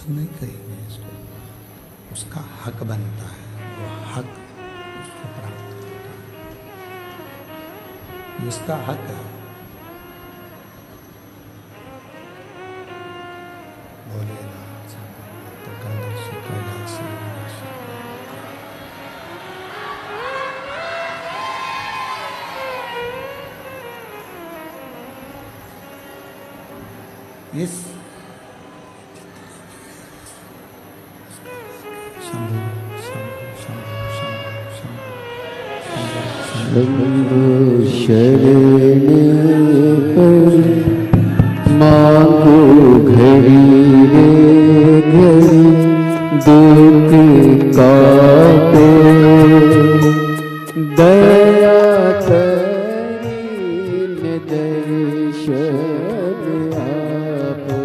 नहीं कहेंगे इसको, उसका हक बनता है, वो हक उसको प्राप्त होता है, उसका हक है। बोले तो कंदर्शी कैलाशी इस शंभु शंभु शंभु शंभु शंभु शरण मांगो घड़ी रे घड़ी दुख काटे दया करीन दर्शन आपो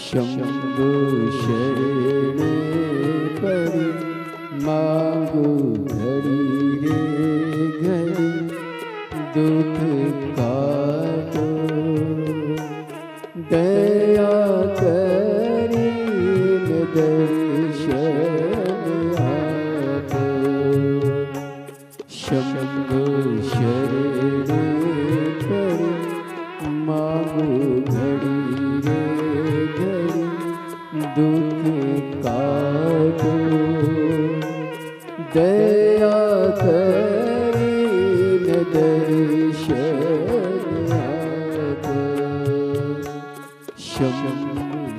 शंभु शरण परि मांगो घड़ी रे घड़ी दुख काटो दया करीन दर्शन आपो शंभु शरण परि मांगो घड़ी रे घड़ी दुख काटो दया करीन दर्शन आपो शंभु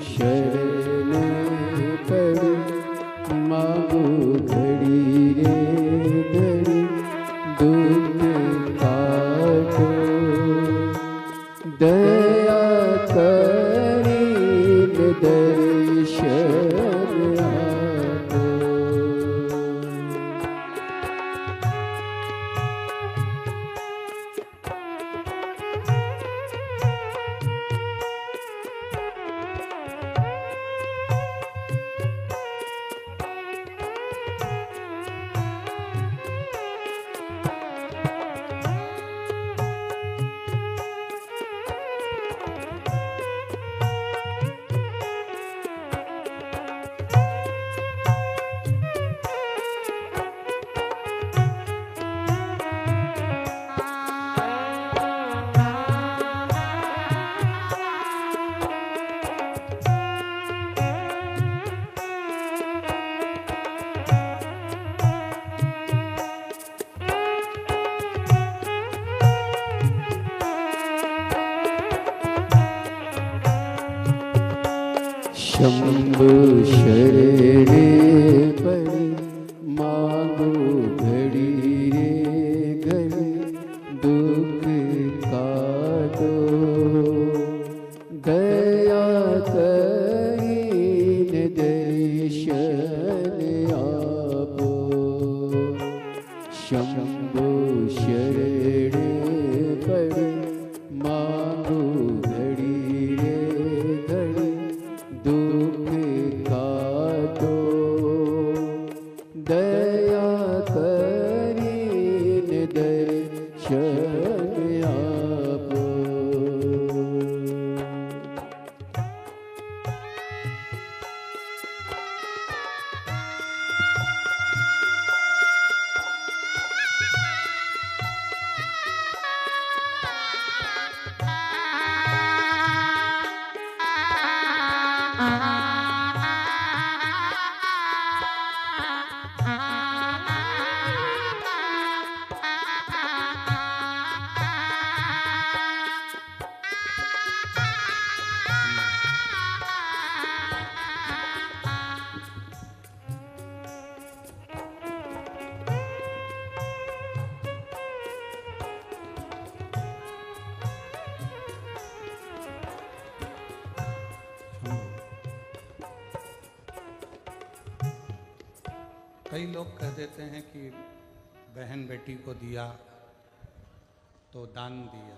शरण परि मांगो घड़ी रे घड़ी दुख काटो दया करीन दर्शन आपो शंभु शरण परि मांगो घड़ी रे घड़ी दुख काटो दया करीन दर्शन आपो शंभु शरण परि मांगो घड़ी रे घड़ी दुख काटो दया करीन दर्शन आपो कई लोग कह देते हैं कि बहन बेटी को दिया तो दान दिया।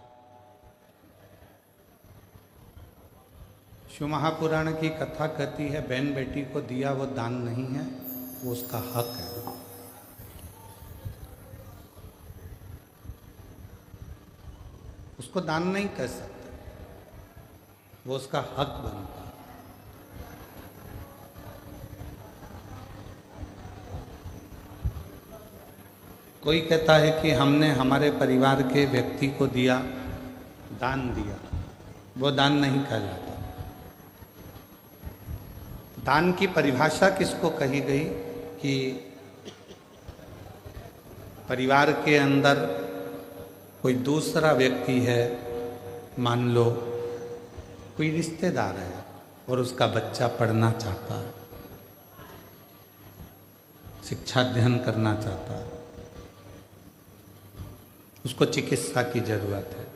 शिव महापुराण की कथा कहती है बहन बेटी को दिया वो दान नहीं है, वो उसका हक है। उसको दान नहीं कह सकते, वो उसका हक बनता है। कोई कहता है कि हमने हमारे परिवार के व्यक्ति को दिया, दान दिया, वो दान नहीं कहलाता। दान की परिभाषा किसको कही गई कि परिवार के अंदर कोई दूसरा व्यक्ति है, मान लो कोई रिश्तेदार है और उसका बच्चा पढ़ना चाहता है, शिक्षा अध्ययन करना चाहता है, उसको चिकित्सा की जरूरत है,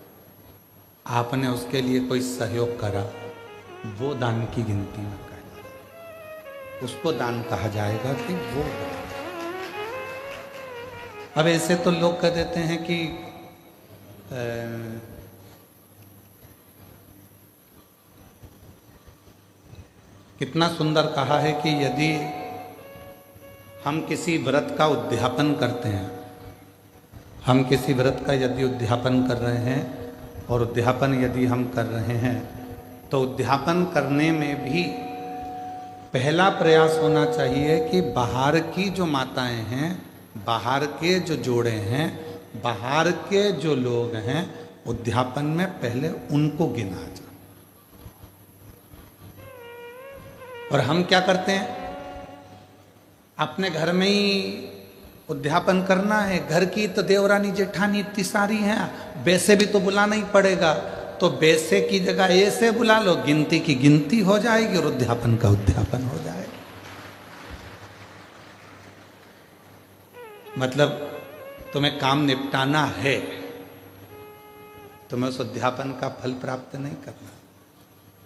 आपने उसके लिए कोई सहयोग करा, वो दान की गिनती में कहेगा, उसको दान कहा जाएगा कि वो। अब ऐसे तो लोग कह देते हैं कि कितना सुंदर कहा है कि यदि हम किसी व्रत का उद्यापन करते हैं, हम किसी व्रत का यदि उद्यापन कर रहे हैं और उद्यापन यदि हम कर रहे हैं तो उद्यापन करने में भी पहला प्रयास होना चाहिए कि बाहर की जो माताएं हैं, बाहर के जो जोड़े हैं, बाहर के जो लोग हैं, उद्यापन में पहले उनको गिना जाए। और हम क्या करते हैं, अपने घर में ही उद्यापन करना है, घर की तो देवरानी जेठानी इतनी सारी हैं, वैसे भी तो बुलाना ही पड़ेगा, तो वैसे की जगह ऐसे बुला लो, गिनती की गिनती हो जाएगी और उद्यापन का उद्यापन हो जाएगा। मतलब तुम्हें काम निपटाना है, तुम्हें उस उद्यापन का फल प्राप्त नहीं करना,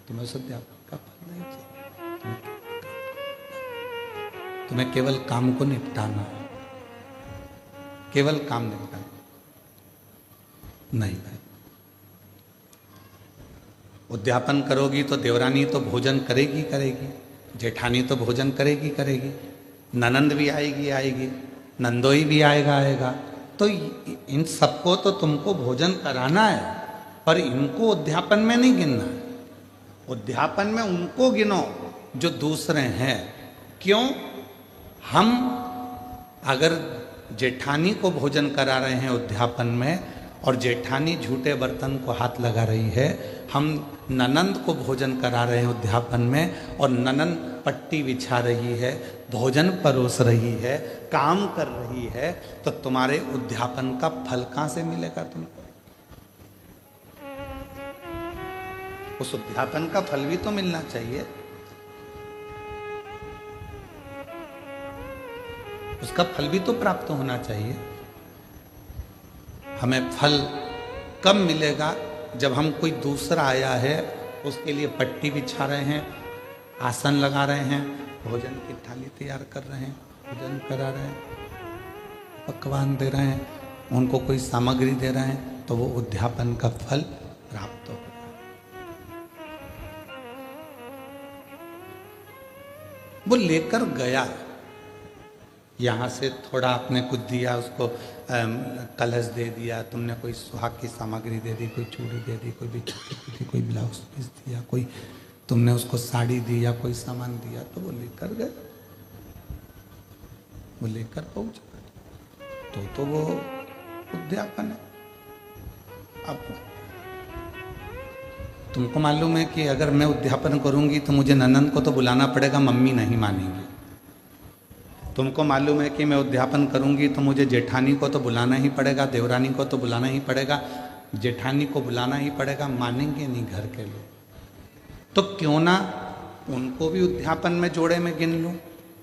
तुम्हें उस उद्यापन का फल नहीं चाहिए, तुम्हें केवल काम को निपटाना है, केवल काम निपटाना नहीं भाई। उद्यापन करोगी तो देवरानी तो भोजन करेगी करेगी, जेठानी तो भोजन करेगी करेगी, ननंद भी आएगी आएगी, नंदोई भी आएगा आएगा, तो इन सबको तो तुमको भोजन कराना है, पर इनको उद्यापन में नहीं गिनना है। उद्यापन में उनको गिनो जो दूसरे हैं। क्यों? हम अगर जेठानी को भोजन करा रहे हैं उद्यापन में और जेठानी झूठे बर्तन को हाथ लगा रही है, हम ननंद को भोजन करा रहे हैं उद्यापन में और ननंद पट्टी बिछा रही है, भोजन परोस रही है, काम कर रही है, तो तुम्हारे उद्यापन का फल कहां से मिलेगा तुमको? उस उद्यापन का फल भी तो मिलना चाहिए, उसका फल भी तो प्राप्त होना चाहिए। हमें फल कब मिलेगा? जब हम कोई दूसरा आया है उसके लिए पट्टी बिछा रहे हैं, आसन लगा रहे हैं, भोजन की थाली तैयार कर रहे हैं, भोजन करा रहे हैं, पकवान दे रहे हैं, उनको कोई सामग्री दे रहे हैं, तो वो उद्यापन का फल प्राप्त होगा। वो लेकर गया, यहाँ से थोड़ा आपने कुछ दिया, उसको कलश दे दिया, तुमने कोई सुहाग की सामग्री दे दी, कोई चूड़ी दे दी, कोई बिछी, कोई ब्लाउज पीस दिया, कोई तुमने उसको साड़ी दी या कोई सामान दिया, तो वो लेकर गए, वो लेकर पहुंच गए, तो वो उद्यापन है। अब तुमको मालूम है कि अगर मैं उद्यापन करूंगी तो मुझे ननंद को तो बुलाना पड़ेगा, मम्मी नहीं मानेंगी। तुमको मालूम है कि मैं उद्यापन करूंगी तो मुझे जेठानी को तो बुलाना ही पड़ेगा, देवरानी को तो बुलाना ही पड़ेगा, जेठानी को बुलाना ही पड़ेगा, मानेंगे नहीं घर के लोग। तो क्यों ना उनको भी उद्यापन में जोड़े में गिन लूं,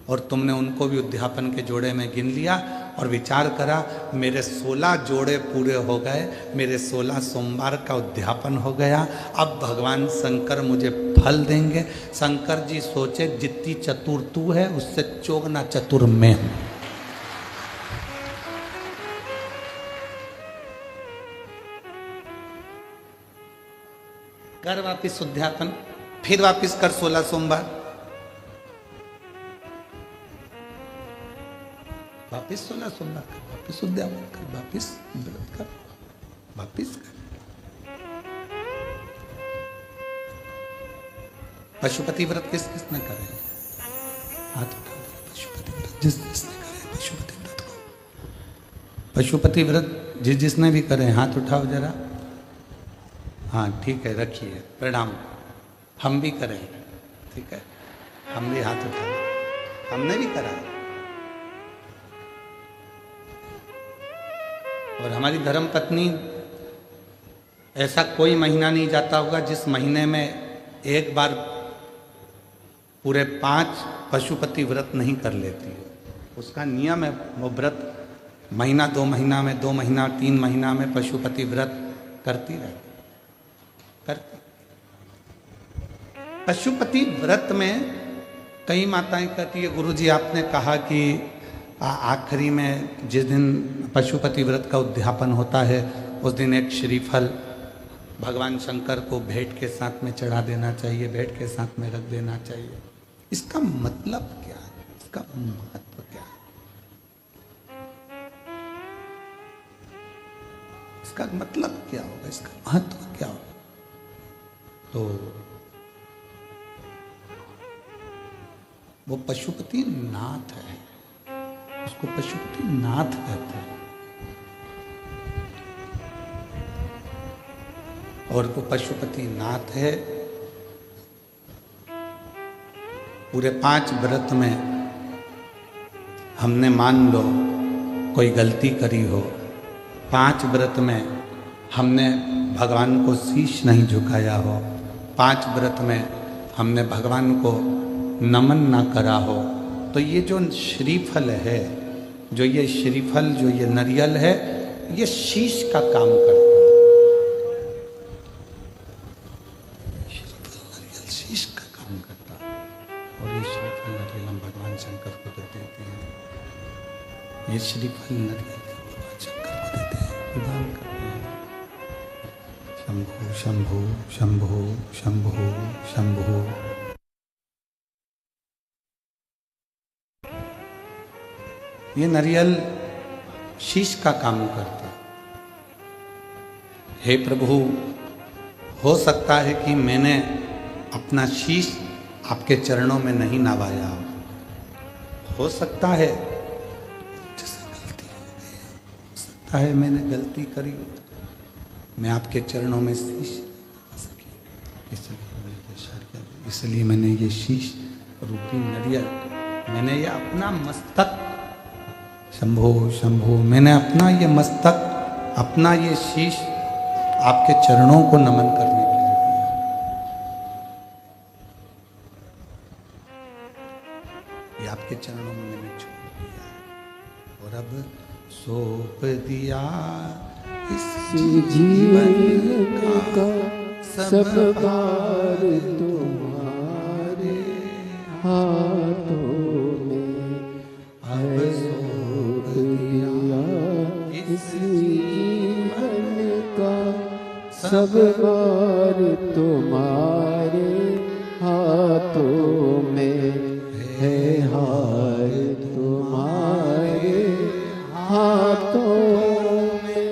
और तुमने उनको भी उद्यापन के जोड़े में गिन लिया और विचार करा, मेरे 16 जोड़े पूरे हो गए, मेरे 16 सोमवार का उद्यापन हो गया, अब भगवान शंकर मुझे फल देंगे। शंकर जी सोचे, जितनी चतुर तू है उससे चौगुना चतुर मैं हूं। कर वापिस उद्यापन, फिर वापिस कर 16 सोमवार, वापिस 16 सोमवार कर, वापिस उद्यापन कर, वापिस व्रत कर, वापिस कर। पशुपति व्रत किस किसने करे? हाथ उठा दो। पशुपति व्रत जिस जिसने करे पशुपति व्रत को, पशुपति व्रत जिसने भी करे हाथ उठाओ जरा। हाँ ठीक है, रखिए, प्रणाम। हम भी करें, ठीक है, हम भी हाथ उठाएं, हमने भी करा। और हमारी धर्म पत्नी, ऐसा कोई महीना नहीं जाता होगा जिस महीने में एक बार पूरे 5 पशुपति व्रत नहीं कर लेती है। उसका नियम है, वो व्रत महीना 2 महीना में, 2 महीना 3 महीना में पशुपति व्रत करती रहती करती। पशुपति व्रत में कई माताएं कहती है, गुरुजी आपने कहा कि आखिरी में जिस दिन पशुपति व्रत का उद्यापन होता है उस दिन एक श्रीफल भगवान शंकर को भेंट के साथ में चढ़ा देना चाहिए, भेंट के साथ में रख देना चाहिए। इसका मतलब क्या है? इसका महत्व क्या है? इसका मतलब क्या होगा? इसका महत्व क्या होगा? तो वो पशुपति नाथ है, उसको पशुपति नाथ कहते हैं। और वो पशुपति नाथ है। पूरे 5 व्रत में हमने मान लो कोई गलती करी हो, 5 व्रत में हमने भगवान को शीश नहीं झुकाया हो, 5 व्रत में हमने भगवान को नमन ना करा हो, तो ये जो श्रीफल है, जो ये श्रीफल, जो ये नारियल है, ये शीश का काम करता है। श्रीफल नारियल शीश का काम करता है। और ये श्रीफल नारियल हम भगवान शंकर को देते हैं। ये श्रीफल नारियल भगवान शंकर को देते हैं, प्रदान करते हैं। शंभु शंभु शंभु शंभु शंभु। ये नारियल शीश का काम करता। हे प्रभु, हो सकता है कि मैंने अपना शीश आपके चरणों में नहीं नवाया हो सकता है जैसे गलती हो गई, हो सकता है मैंने गलती करी, मैं आपके चरणों में शीश नवा सकी, इसलिए मैंने ये शीश रूपी नारियल, मैंने ये अपना मस्तक, शंभो शंभो, मैंने अपना ये मस्तक, अपना ये शीश आपके चरणों को नमन करने के लिए दिया। ये आपके चरणों में मैंने छोड़ दिया और अब सौंप दिया इस जीवन का सब भार तुम्हारे हाथों में। अब सौंप दिया इस जीवन का सब भार तुम्हारे हाथों में है, हार तुम्हारे हाथों में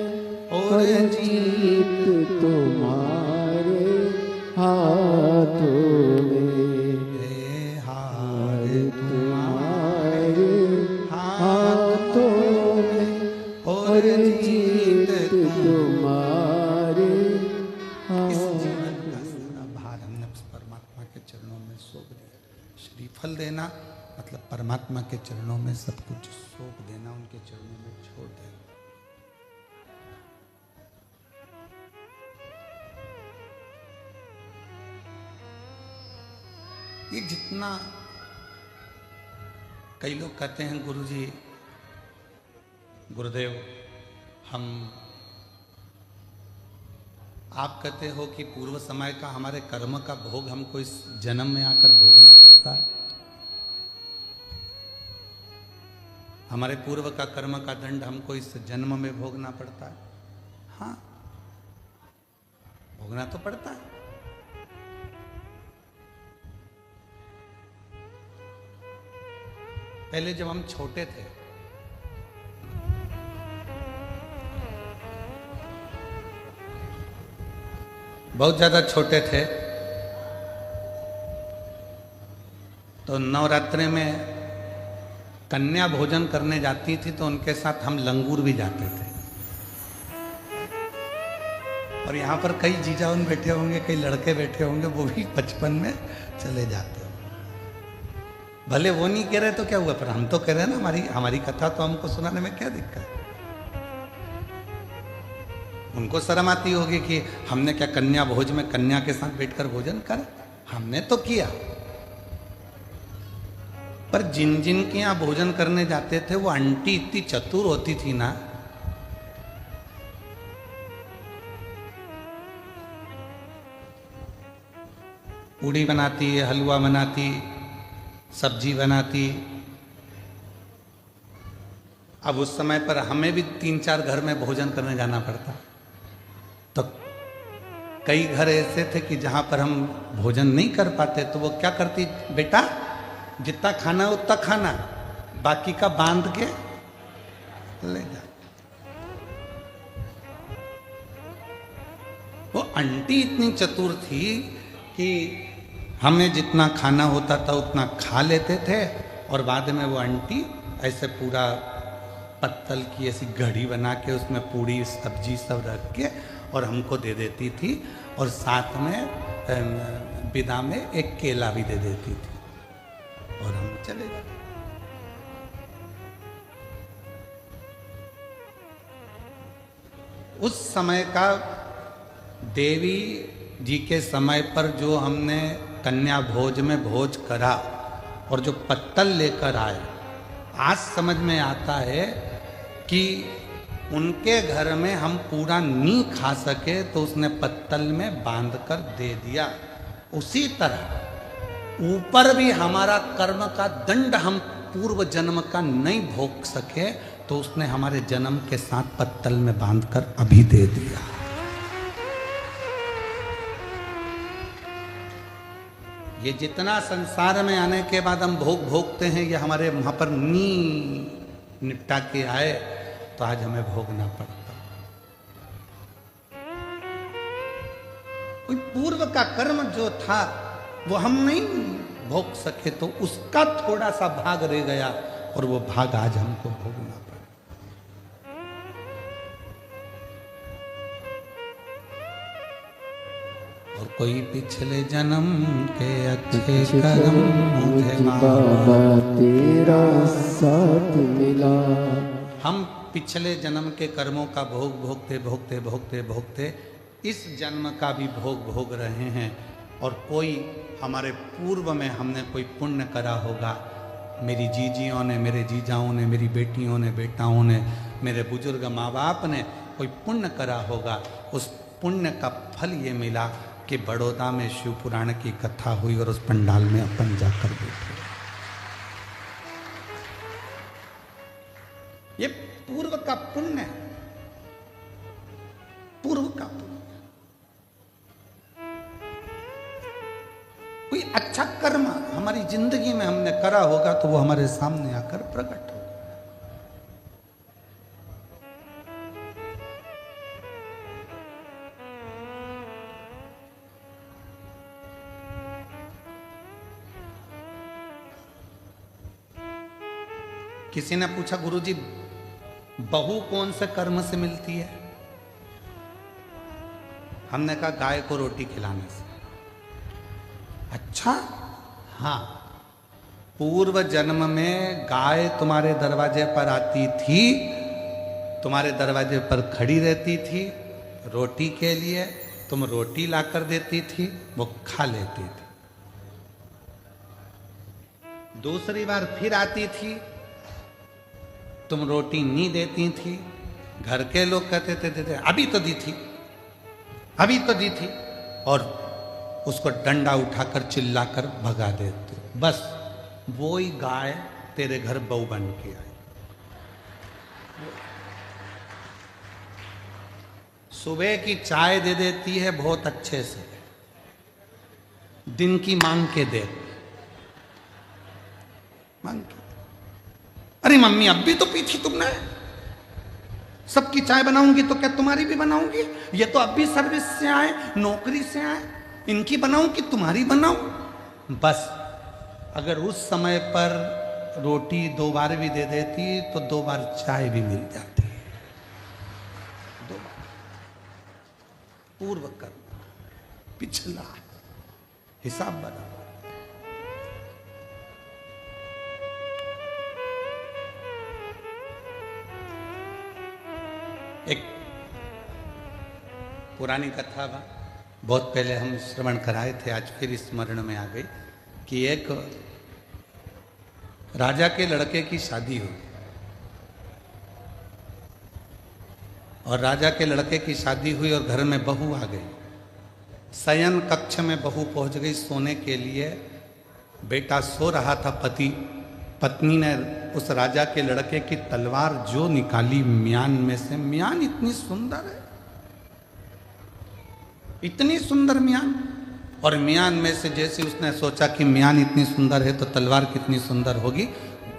और जीत तुम्हारे हाथों में है, हार तुम्हारे हाथों में और जीत तुम्हारे हाथों में। भार हमने परमात्मा के चरणों में सौंप दिया। श्रीफल देना मतलब परमात्मा के चरणों में सब कुछ सौंप देना, उनके चरणों में छोड़ देना। ये जितना, कई लोग कहते हैं गुरुजी, गुरुदेव, हम, आप कहते हो कि पूर्व समय का हमारे कर्म का भोग हमको इस जन्म में आकर भोगना पड़ता है, हमारे पूर्व का कर्म का दंड हमको इस जन्म में भोगना पड़ता है। हाँ, भोगना तो पड़ता है। पहले जब हम छोटे थे, बहुत ज्यादा छोटे थे, तो नवरात्रि में कन्या भोजन करने जाती थी तो उनके साथ हम लंगूर भी जाते थे। और यहाँ पर कई जीजाउन बैठे होंगे, कई लड़के बैठे होंगे, वो भी बचपन में चले जाते हो। भले वो नहीं कह रहे तो क्या हुआ, पर हम तो कह रहे हैं ना, हमारी कथा तो हमको सुनाने में क्या दिक्कत है। उनको शर्म आती होगी कि हमने क्या कन्या भोज में कन्या के साथ बैठकर भोजन कर, हमने तो किया। पर जिन जिन के यहाँ भोजन करने जाते थे वो आंटी इतनी चतुर होती थी ना, पूड़ी बनाती, हलवा बनाती, सब्जी बनाती। अब उस समय पर हमें भी 3-4 घर में भोजन करने जाना पड़ता, तो कई घर ऐसे थे कि जहां पर हम भोजन नहीं कर पाते तो वो क्या करती, बेटा जितना खाना उतना खाना, बाकी का बांध के ले जा। वो आंटी इतनी चतुर थी कि हमें जितना खाना होता था उतना खा लेते थे, और बाद में वो आंटी ऐसे पूरा पत्तल की ऐसी घड़ी बना के उसमें पूड़ी सब्जी सब रख के और हमको दे देती थी, और साथ में विदा में एक केला भी दे देती थी, और हम चले जाते। उस समय का देवी जी के समय पर जो हमने कन्या भोज में भोज करा और जो पत्तल लेकर आए, आज समझ में आता है कि उनके घर में हम पूरा नहीं खा सके तो उसने पत्तल में बांधकर दे दिया। उसी तरह ऊपर भी हमारा कर्म का दंड हम पूर्व जन्म का नहीं भोग सके तो उसने हमारे जन्म के साथ पत्तल में बांधकर अभी दे दिया। ये जितना संसार में आने के बाद हम भोग भोगते हैं, ये हमारे वहां पर नी निपटा के आए तो आज हमें भोगना पड़ता। कोई पूर्व का कर्म जो था वो हम नहीं भोग सके तो उसका थोड़ा सा भाग रह गया, और वो भाग आज हमको भोगना पड़ा। और कोई पिछले जन्म के अच्छे कर्म मुझे बाबा तेरा साथ मिला। हम पिछले जन्म के कर्मों का भोग भोगते भोगते भोगते भोगते इस जन्म का भी भोग भोग रहे हैं। और कोई हमारे पूर्व में हमने कोई पुण्य करा होगा, मेरी जीजियों ने, मेरे जीजाओं ने, मेरी बेटियों ने, बेटाओं ने, मेरे बुजुर्ग माँ बाप ने कोई पुण्य करा होगा। उस पुण्य का फल ये मिला कि बड़ौदा में शिव पुराण की कथा हुई और उस पंडाल में अपन जाकर बैठे। ये पूर्व का पुण्य है, पूर्व का पुण्य। कोई अच्छा कर्म हमारी जिंदगी में हमने करा होगा तो वो हमारे सामने आकर प्रकट होगा। किसी ने पूछा, गुरुजी बहू कौन से कर्म से मिलती है? हमने कहा गाय को रोटी खिलाने से। अच्छा, हाँ, पूर्व जन्म में गाय तुम्हारे दरवाजे पर आती थी, तुम्हारे दरवाजे पर खड़ी रहती थी रोटी के लिए, तुम रोटी लाकर देती थी, वो खा लेती थी। दूसरी बार फिर आती थी, तुम रोटी नहीं देती थी, घर के लोग कहते थे अभी तो दी थी, अभी तो दी थी, और उसको डंडा उठाकर चिल्लाकर भगा देते। बस वो ही गाय तेरे घर बहू बन के आई। सुबह की चाय दे देती है बहुत अच्छे से, दिन की मांग के दे, मांग के। अरे मम्मी अब भी तो पी थी तुमने, सबकी चाय बनाऊंगी तो क्या तुम्हारी भी बनाऊंगी? ये तो अब भी सर्विस से आए, नौकरी से आए, इनकी बनाऊं कि तुम्हारी बनाऊं? बस अगर उस समय पर रोटी 2 बार भी दे देती तो 2 बार चाय भी मिल जाती। 2 बार पूर्व कर्म, पिछला हिसाब बराबर। एक पुरानी कथा बा, बहुत पहले हम श्रवण कराए थे, आज फिर स्मरण में आ गई कि एक राजा के लड़के की शादी हुई और राजा के लड़के की शादी हुई और घर में बहू आ गई। शयन कक्ष में बहू पहुंच गई सोने के लिए। बेटा सो रहा था, पत्नी ने उस राजा के लड़के की तलवार जो निकाली म्यान में से। म्यान इतनी सुंदर है, इतनी सुंदर म्यान, और म्यान में से जैसे उसने सोचा कि म्यान इतनी सुंदर है तो तलवार कितनी सुंदर होगी,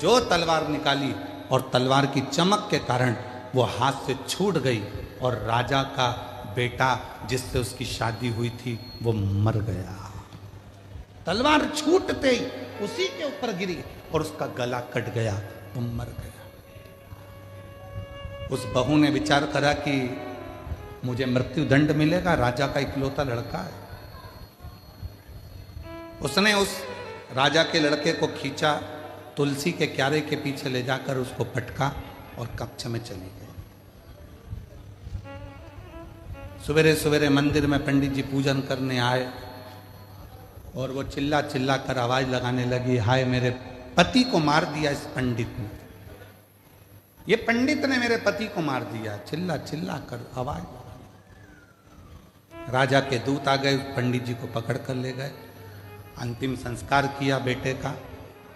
जो तलवार निकाली और तलवार की चमक के कारण वो हाथ से छूट गई और राजा का बेटा जिससे उसकी शादी हुई थी वो मर गया। तलवार छूटते ही उसी के ऊपर गिरी और उसका गला कट गया, वो मर गया। उस बहू ने विचार करा कि मुझे मृत्यु दंड मिलेगा, राजा का इकलौता लड़का है। उसने उस राजा के लड़के को खींचा, तुलसी के क्यारे के पीछे ले जाकर उसको पटका और कक्ष में चली गई। सवेरे सवेरे मंदिर में पंडित जी पूजन करने आए और वो चिल्ला चिल्ला कर आवाज लगाने लगी, हाय मेरे पति को मार दिया इस पंडित ने, ये पंडित ने मेरे पति को मार दिया। चिल्ला चिल्ला कर आवाज लगाने। राजा के दूत आ गए, पंडित जी को पकड़ कर ले गए, अंतिम संस्कार किया बेटे का।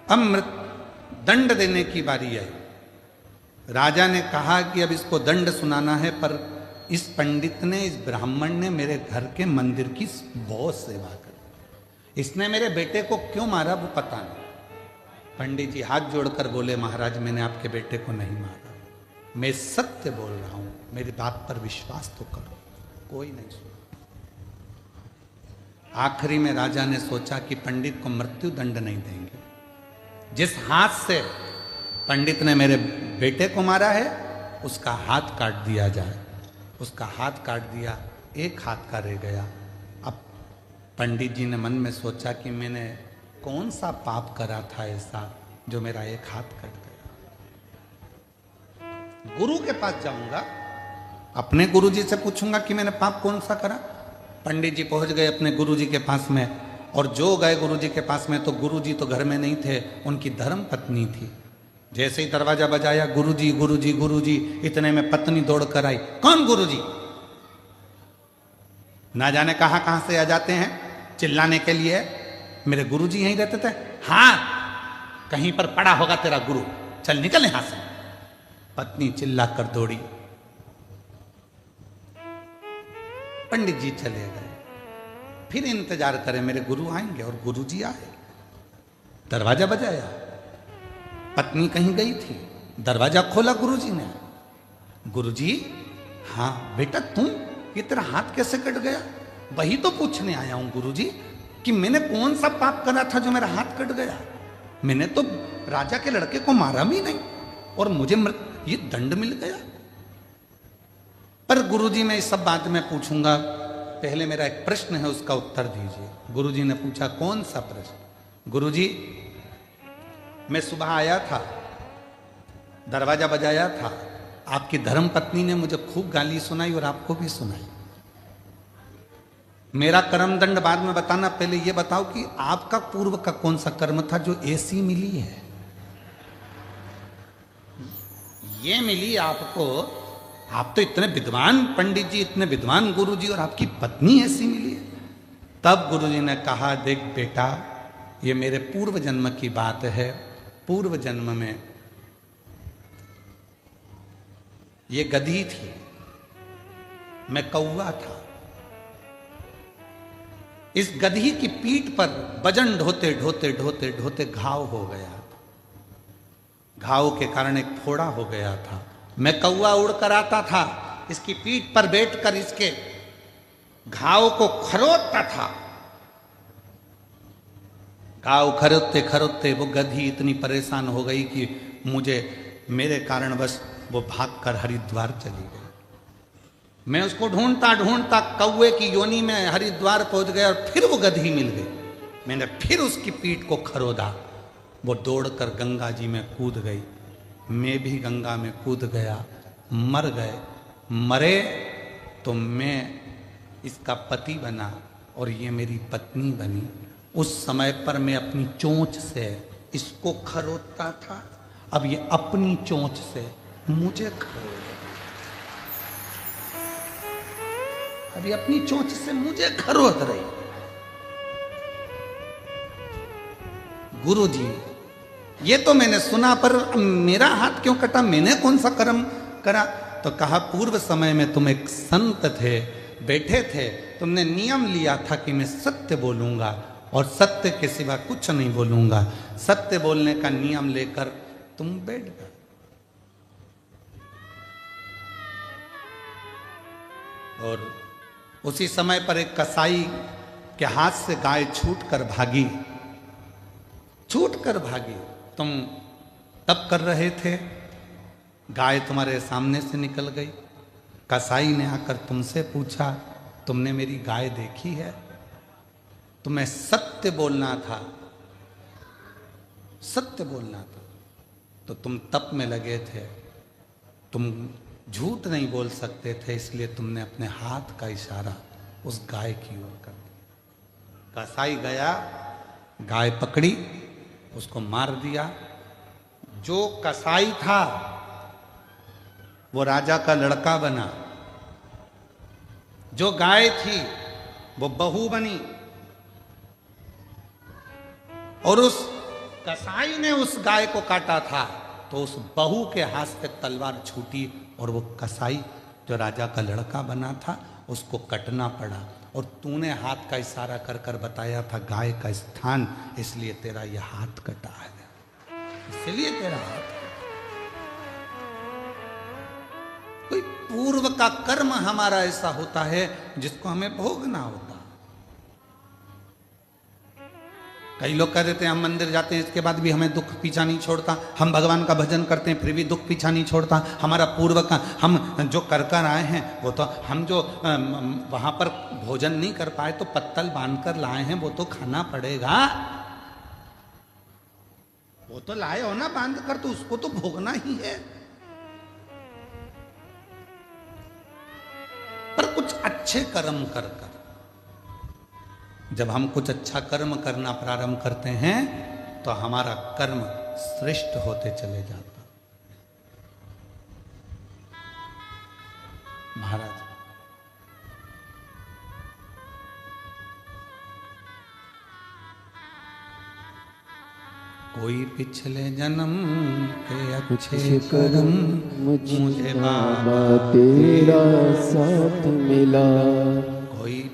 अब दंड देने की बारी आई। राजा ने कहा कि अब इसको दंड सुनाना है, पर इस पंडित ने, इस ब्राह्मण ने मेरे घर के मंदिर की बहुत सेवा की, इसने मेरे बेटे को क्यों मारा वो पता नहीं। पंडित जी हाथ जोड़कर बोले, महाराज मैंने आपके बेटे को नहीं मारा, मैं सत्य बोल रहा हूं, मेरी बात पर विश्वास तो करो। कोई नहीं सुना। आखिरी में राजा ने सोचा कि पंडित को मृत्यु दंड नहीं देंगे, जिस हाथ से पंडित ने मेरे बेटे को मारा है उसका हाथ काट दिया जाए। उसका हाथ काट दिया, एक हाथ का रह गया। अब पंडित जी ने मन में सोचा कि मैंने कौन सा पाप करा था ऐसा जो मेरा एक हाथ कट गया। गुरु के पास जाऊंगा, अपने गुरु जी से पूछूंगा कि मैंने पाप कौन सा करा। पंडित जी पहुंच गए अपने गुरु जी के पास में, और जो गए गुरु जी के पास में तो गुरु जी तो घर में नहीं थे, उनकी धर्म पत्नी थी। जैसे ही दरवाजा बजाया, गुरु जी गुरु जी गुरु जी, इतने में पत्नी दौड़ कर आई। कौन गुरु जी? ना जाने कहां कहां से आ जाते हैं चिल्लाने के लिए। मेरे गुरु जी यहीं रहते थे। हाँ, कहीं पर पड़ा होगा तेरा गुरु, चल निकल यहां से। पत्नी चिल्ला कर दौड़ी। पंडित जी चले गए। फिर इंतजार करें मेरे गुरु आएंगे, और गुरु जी आए। दरवाजा बजाया, पत्नी कहीं गई थी, दरवाजा खोला गुरुजी ने। गुरुजी, हाँ बेटा तुम, ये तेरा हाथ कैसे कट गया? वही तो पूछने आया हूं गुरुजी कि मैंने कौन सा पाप करा था जो मेरा हाथ कट गया। मैंने तो राजा के लड़के को मारा भी नहीं और मुझे ये दंड मिल गया। पर गुरुजी मैं इस सब बात में पूछूंगा, पहले मेरा एक प्रश्न है उसका उत्तर दीजिए। गुरुजी ने पूछा, कौन सा प्रश्न? गुरुजी, मैं सुबह आया था, दरवाजा बजाया था, आपकी धर्म पत्नी ने मुझे खूब गाली सुनाई और आपको भी सुनाई। मेरा कर्म दंड बाद में बताना, पहले ये बताओ कि आपका पूर्व का कौन सा कर्म था जो ऐसी मिली है? ये मिली आपको, आप तो इतने विद्वान पंडित जी, इतने विद्वान गुरु जी, और आपकी पत्नी ऐसी मिली है। तब गुरु जी ने कहा, देख बेटा, ये मेरे पूर्व जन्म की बात है। पूर्व जन्म में ये गधी थी, मैं कौवा था। इस गधी की पीठ पर वजन ढोते ढोते ढोते ढोते घाव हो गया था। घाव के कारण एक फोड़ा हो गया था। मैं कौवा उड़कर आता था, इसकी पीठ पर बैठकर इसके घाव को खरोदता था। घाव खरोते खरोते वो गधी इतनी परेशान हो गई कि मुझे मेरे कारणवश वो भागकर हरिद्वार चली गई। मैं उसको ढूंढता ढूंढता कौवे की योनि में हरिद्वार पहुंच गया और फिर वो गधी मिल गई। मैंने फिर उसकी पीठ को खरोदा, वो दौड़कर गंगा जी में कूद गई। मैं भी गंगा में कूद गया, मर गए। मरे तो मैं इसका पति बना और ये मेरी पत्नी बनी। उस समय पर मैं अपनी चोंच से इसको खरोदता था, अब ये अपनी चोंच से मुझे खरोद, अभी अपनी चोंच से मुझे खरोद रही। गुरु जी, ये तो मैंने सुना, पर मेरा हाथ क्यों कटा? मैंने कौन सा कर्म करा? तो कहा, पूर्व समय में तुम एक संत थे, बैठे थे, तुमने नियम लिया था कि मैं सत्य बोलूंगा और सत्य के सिवा कुछ नहीं बोलूंगा। सत्य बोलने का नियम लेकर तुम बैठ गए। और उसी समय पर एक कसाई के हाथ से गाय छूटकर भागी, छूटकर भागी। तुम तप कर रहे थे, गाय तुम्हारे सामने से निकल गई। कसाई ने आकर तुमसे पूछा, तुमने मेरी गाय देखी है? तुम्हें सत्य बोलना था, सत्य बोलना था, तो तुम तप में लगे थे, तुम झूठ नहीं बोल सकते थे, इसलिए तुमने अपने हाथ का इशारा उस गाय की ओर कर दिया। कसाई गया, गाय पकड़ी, उसको मार दिया। जो कसाई था वो राजा का लड़का बना, जो गाय थी वो बहू बनी। और उस कसाई ने उस गाय को काटा था तो उस बहू के हाथ से तलवार छूटी और वो कसाई जो राजा का लड़का बना था उसको कटना पड़ा। और तूने हाथ का इशारा कर कर बताया था गाय का स्थान, इसलिए तेरा यह हाथ कटा है, इसलिए तेरा हाथ। कोई पूर्व का कर्म हमारा ऐसा होता है जिसको हमें भोगना होता। कई लोग कह देते हैं हम मंदिर जाते हैं इसके बाद भी हमें दुख पीछा नहीं छोड़ता, हम भगवान का भजन करते हैं फिर भी दुख पीछा नहीं छोड़ता। हमारा पूर्व का हम जो कर कर आए हैं वो तो हम जो वहां पर भोजन नहीं कर पाए तो पत्तल बांध कर लाए हैं, वो तो खाना पड़ेगा। वो तो लाए हो ना बांध कर, तो उसको तो भोगना ही है। पर कुछ अच्छे कर्म कर कर, जब हम कुछ अच्छा कर्म करना प्रारंभ करते हैं तो हमारा कर्म श्रेष्ठ होते चले जाता। महाराज, कोई पिछले जन्म के अच्छे कर्म मुझे बाबा तेरा साथ मिला।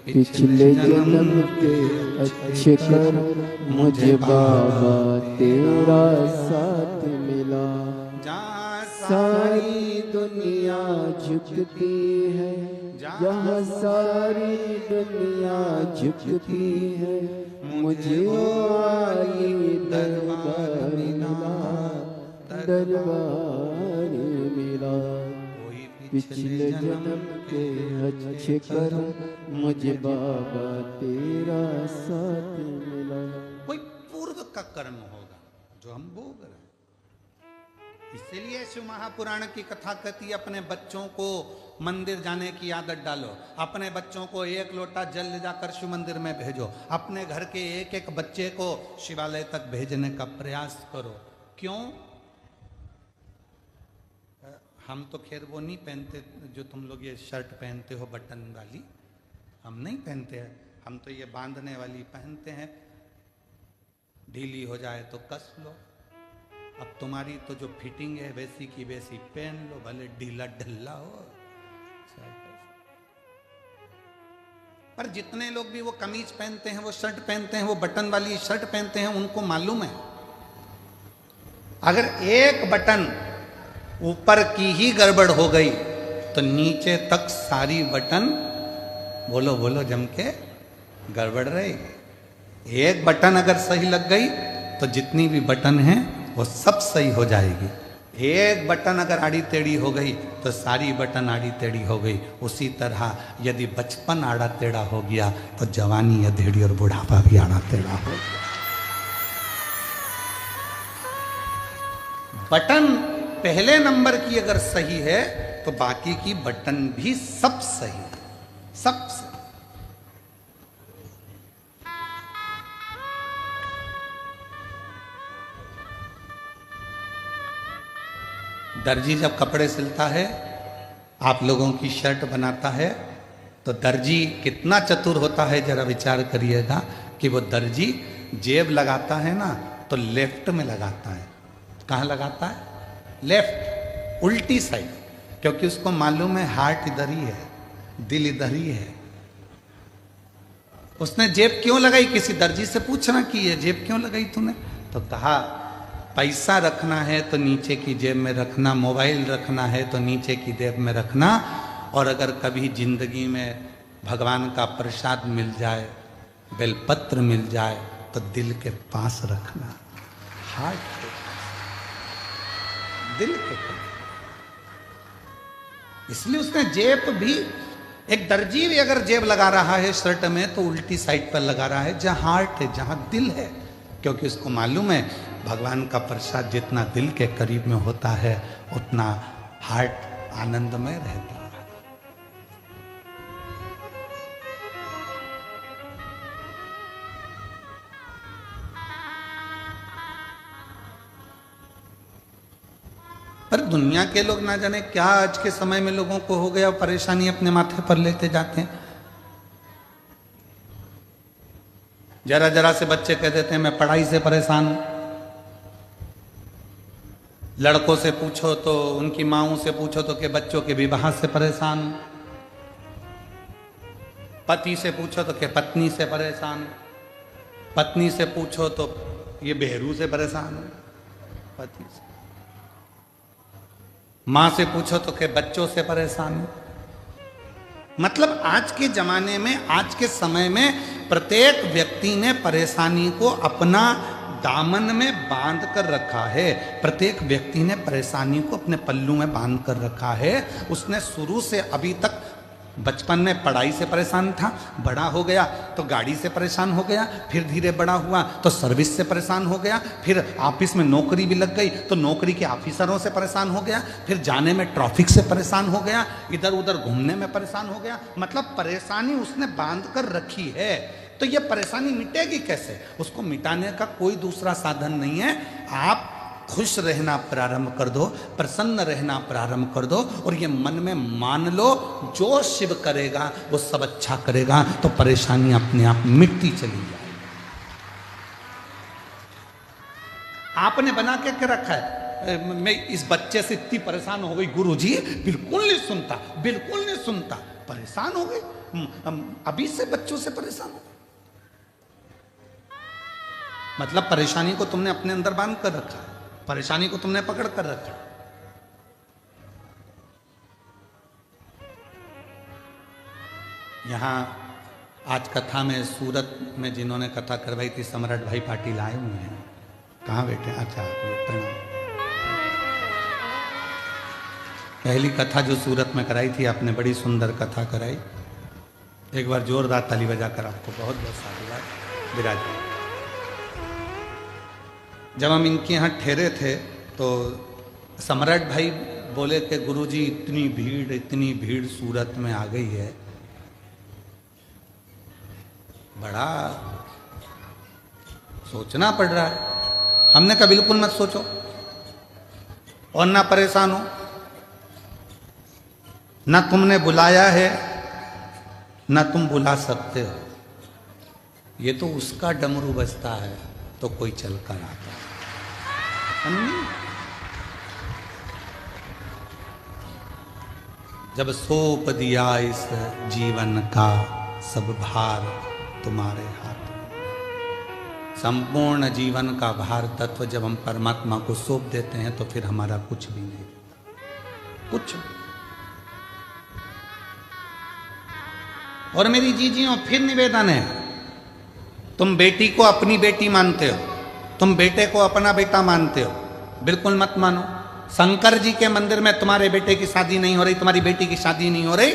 पिछले जन्म के अच्छे कर्म मुझे बाबा तेरा साथ मिला। सारी दुनिया झुकती है, जहाँ सारी दुनिया झुकती है, मुझे आई दरबार मिला, दरबार मिला। पिछले जन्म के अच्छे कर्म मुझे बाबा तेरा साथ मिला। कोई पूर्व का कर्म होगा जो हम भोग रहे हैं। इसीलिए शिव महापुराण की कथा कहती है अपने बच्चों को मंदिर जाने की आदत डालो, अपने बच्चों को एक लोटा जल ले जाकर शिव मंदिर में भेजो, अपने घर के एक एक बच्चे को शिवालय तक भेजने का प्रयास करो। क्यों? हम तो खैर वो नहीं पहनते जो तुम लोग ये शर्ट पहनते हो बटन वाली, हम नहीं पहनते हैं। हम तो ये बांधने वाली पहनते हैं, ढीली हो जाए तो कस लो। अब तुम्हारी तो जो फिटिंग है वैसी की वैसी पहन लो, भले ढीला ढिल्ला हो। पर जितने लोग भी वो कमीज पहनते हैं, वो शर्ट पहनते हैं, वो बटन वाली शर्ट पहनते हैं, उनको मालूम है अगर एक बटन ऊपर की ही गड़बड़ हो गई तो नीचे तक सारी बटन बोलो बोलो जम के गड़बड़ रहेगी। एक बटन अगर सही लग गई तो जितनी भी बटन है वो सब सही हो जाएगी। एक बटन अगर आड़ी टेढ़ी हो गई तो सारी बटन आड़ी टेढ़ी हो गई। उसी तरह यदि बचपन आड़ा टेढ़ा हो गया तो जवानी अधेड़ी और बुढ़ापा भी आड़ा टेढ़ा हो गया। बटन पहले नंबर की अगर सही है तो बाकी की बटन भी सब सही है, सब सही। दर्जी जब कपड़े सिलता है, आप लोगों की शर्ट बनाता है, तो दर्जी कितना चतुर होता है जरा विचार करिएगा कि वो दर्जी जेब लगाता है ना तो लेफ्ट में लगाता है। कहाँ लगाता है? लेफ्ट, उल्टी साइड, क्योंकि उसको मालूम है हार्ट इधर ही है, दिल इधर ही है। उसने जेब क्यों लगाई? किसी दर्जी से पूछना कि ये जेब क्यों लगाई तूने? तो कहा पैसा रखना है तो नीचे की जेब में रखना, मोबाइल रखना है तो नीचे की जेब में रखना, और अगर कभी जिंदगी में भगवान का प्रसाद मिल जाए, बेलपत्र मिल जाए, तो दिल के पास रखना, हार्ट के पास, दिल के पास। इसलिए उसने जेब भी, एक दर्जी भी अगर जेब लगा रहा है शर्ट में तो उल्टी साइड पर लगा रहा है जहां हार्ट है, जहां दिल है, क्योंकि उसको मालूम है भगवान का प्रसाद जितना दिल के करीब में होता है उतना हार्ट आनंदमय रहता है। पर दुनिया के लोग ना जाने क्या आज के समय में लोगों को हो गया, परेशानी अपने माथे पर लेते जाते हैं। जरा जरा से बच्चे कह देते हैं मैं पढ़ाई से परेशान हूं। लड़कों से पूछो तो, उनकी माओं से पूछो तो कि बच्चों के विवाह से परेशान हूं। पति से पूछो तो कि पत्नी से परेशान हूं। पत्नी से पूछो तो ये बेहरू से परेशान हूं, पति से। मां से पूछो तो कि बच्चों से परेशान हूं। मतलब आज के जमाने में, आज के समय में प्रत्येक व्यक्ति ने परेशानी को अपना दामन में बांध कर रखा है। प्रत्येक व्यक्ति ने परेशानी को अपने पल्लू में बांध कर रखा है। उसने शुरू से अभी तक, बचपन में पढ़ाई से परेशान था, बड़ा हो गया तो गाड़ी से परेशान हो गया, फिर धीरे बड़ा हुआ तो सर्विस से परेशान हो गया, फिर ऑफिस में नौकरी भी लग गई तो नौकरी के ऑफिसरों से परेशान हो गया, फिर जाने में ट्रैफिक से परेशान हो गया, इधर उधर घूमने में परेशान हो गया। मतलब परेशानी उसने बांध कर रखी है। तो ये परेशानी मिटेगी कैसे? उसको मिटाने का कोई दूसरा साधन नहीं है। आप खुश रहना प्रारंभ कर दो, प्रसन्न रहना प्रारंभ कर दो, और ये मन में मान लो जो शिव करेगा वो सब अच्छा करेगा, तो परेशानी अपने आप मिटती चली जाएगी। आपने बना के रखा है मैं इस बच्चे से इतनी परेशान हो गई गुरुजी, बिल्कुल नहीं सुनता, बिल्कुल नहीं सुनता, परेशान हो गई, अभी से बच्चों से परेशान हो। मतलब परेशानी को तुमने अपने अंदर बांध कर रखा, परेशानी को तुमने पकड़ कर रखा। यहां आज कथा में सूरत में जिन्होंने कथा करवाई थी, सम्राट भाई पाटिल आए हुए हैं। कहाँ बैठे? अच्छा, प्रणाम। पहली कथा जो सूरत में कराई थी आपने, बड़ी सुंदर कथा कराई। एक बार जोरदार ताली बजाकर आपको बहुत बहुत साधुवाद। विराज जब हम इनके यहाँ ठहरे थे तो सम्राट भाई बोले कि गुरुजी इतनी भीड़ सूरत में आ गई है, बड़ा सोचना पड़ रहा है। हमने कहा बिल्कुल मत सोचो और ना परेशान हो, ना तुमने बुलाया है ना तुम बुला सकते हो। ये तो उसका डमरू बजता है तो कोई चल कर आता है। जब सौंप दिया इस जीवन का सब भार तुम्हारे हाथ में, संपूर्ण जीवन का भार तत्व जब हम परमात्मा को सौंप देते हैं तो फिर हमारा कुछ भी नहीं, कुछ। और मेरी जीजियों फिर निवेदन है, तुम बेटी को अपनी बेटी मानते हो, तुम बेटे को अपना बेटा मानते हो, बिल्कुल मत मानो। शंकर जी के मंदिर में तुम्हारे बेटे की शादी नहीं हो रही, तुम्हारी बेटी की शादी नहीं हो रही,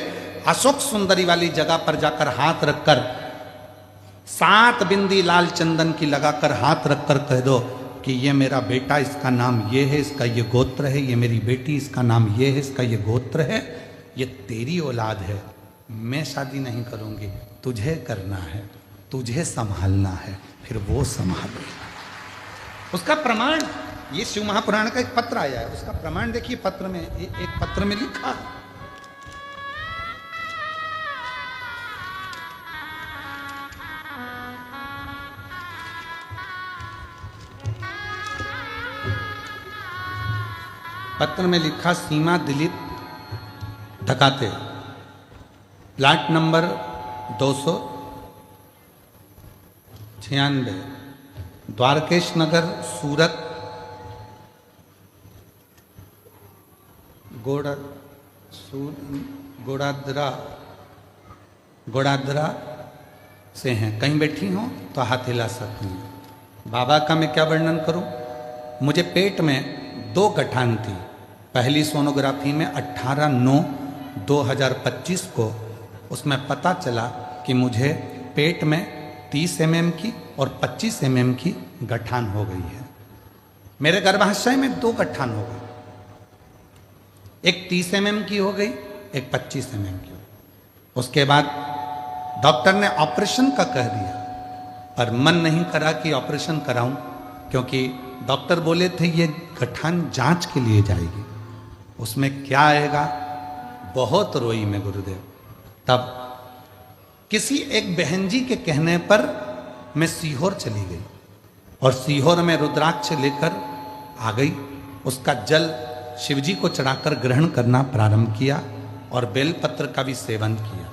अशोक सुंदरी वाली जगह पर जाकर हाथ रखकर 7 बिंदी लाल चंदन की लगाकर हाथ रखकर कह दो कि ये मेरा बेटा, इसका नाम ये है, इसका ये गोत्र है, ये मेरी बेटी, इसका नाम ये है, इसका ये गोत्र है, ये तेरी औलाद है, मैं शादी नहीं करूंगी, तुझे करना है, तुझे संभालना है, फिर वो संभाले। उसका प्रमाण ये शिव महापुराण का एक पत्र आया है, उसका प्रमाण देखिए। पत्र में एक पत्र में लिखा, पत्र में लिखा, सीमा दिलीप ढकाते, प्लाट नंबर 296, द्वारकेश नगर, सूरत, गोड़ादरा से हैं। कहीं बैठी हो तो हाथ हिला सकती हैं। बाबा का मैं क्या वर्णन करूं। मुझे पेट में 2 गठान थी। पहली सोनोग्राफी में 18/9/2025 को उसमें पता चला कि मुझे पेट में 30 mm की और 25 mm की गठान हो गई है। मेरे गर्भाशय में 2 गठान हो गई, एक 30 mm की हो गई, एक 25 mm की हो गई। उसके बाद डॉक्टर ने ऑपरेशन का कह दिया, पर मन नहीं करा कि ऑपरेशन कराऊं, क्योंकि डॉक्टर बोले थे ये गठान जांच के लिए जाएगी, उसमें क्या आएगा। बहुत रोई मैं गुरुदेव। तब किसी एक बहन जी के कहने पर मैं सीहोर चली गई और सीहोर में रुद्राक्ष लेकर आ गई। उसका जल शिवजी को चढ़ाकर ग्रहण करना प्रारंभ किया और बेलपत्र का भी सेवन किया।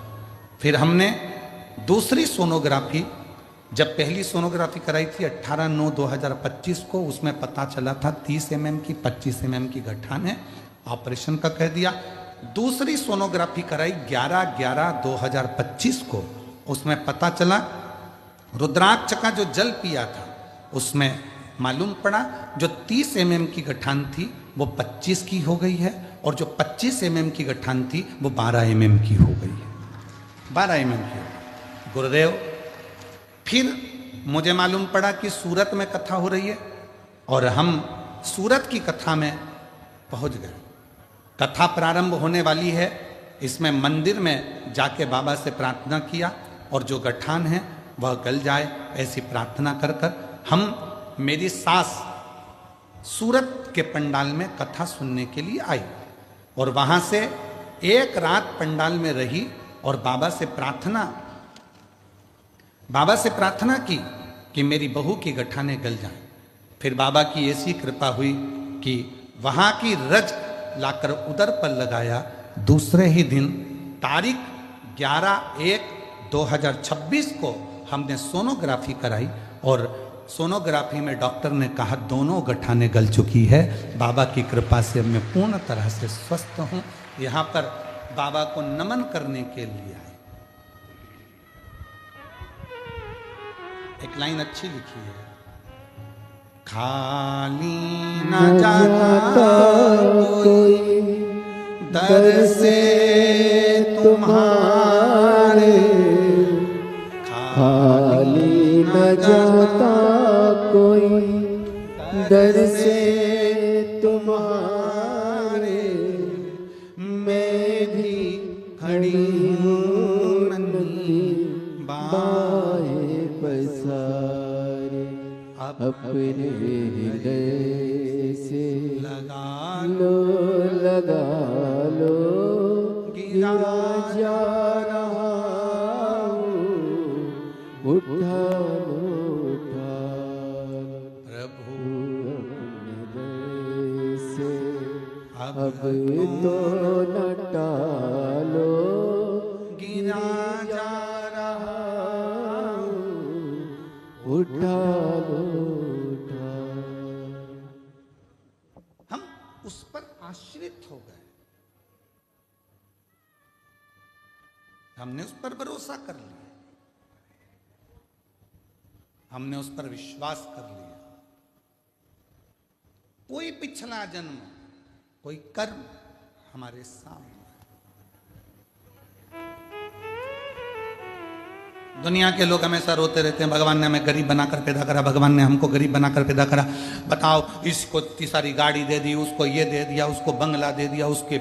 फिर हमने दूसरी सोनोग्राफी, जब पहली सोनोग्राफी कराई थी 18/9/2025 को, उसमें पता चला था 30 mm की 25 mm की गठान है, ऑपरेशन का कह दिया। दूसरी सोनोग्राफी कराई 11/11/2025 को, उसमें पता चला रुद्राक्ष का जो जल पिया था उसमें मालूम पड़ा जो 30 mm की गठान थी वो 25 की हो गई है और जो 25 mm की गठान थी वो 12 mm की हो गई है। 12 mm की। गुरुदेव, फिर मुझे मालूम पड़ा कि सूरत में कथा हो रही है और हम सूरत की कथा में पहुंच गए। कथा प्रारंभ होने वाली है, इसमें मंदिर में जाके बाबा से प्रार्थना किया और जो गठान है वह गल जाए, ऐसी प्रार्थना कर कर हम, मेरी सास सूरत के पंडाल में कथा सुनने के लिए आई और वहां से एक रात पंडाल में रही और बाबा से प्रार्थना की कि मेरी बहू की गठाने गल जाएं। फिर बाबा की ऐसी कृपा हुई कि वहां की रज लाकर उदर पर लगाया। दूसरे ही दिन तारीख 11/1/2026 को हमने सोनोग्राफी कराई और सोनोग्राफी में डॉक्टर ने कहा दोनों गठाने गल चुकी है। बाबा की कृपा से मैं पूर्ण तरह से स्वस्थ हूं। यहां पर बाबा को नमन करने के लिए आए। एक लाइन अच्छी लिखी है, खाली न जाता कोई दर से तुम्हारे, खाली न जाता कोई दर से तुम्हारे, मैं भी खड़ी हूँ नन्ही बाहें पसारे, अपने हृदय से लगा लो गिरा जा रहा हूँ, उठा प्रभु अपने से अब तो न टालो, गिरा जा रहा हूँ, उठा लो। हम उस पर आश्रित हो गए, हमने उस पर भरोसा कर लिया। हमने उस पर विश्वास कर लिया। कोई पिछला जन्म, कोई कर्म हमारे सामने। दुनिया के लोग हमेशा रोते रहते हैं, भगवान ने हमें गरीब बनाकर पैदा करा, भगवान ने हमको गरीब बनाकर पैदा करा। बताओ, इसको इतनी सारी गाड़ी दे दी, उसको ये दे दिया, उसको बंगला दे दिया, उसके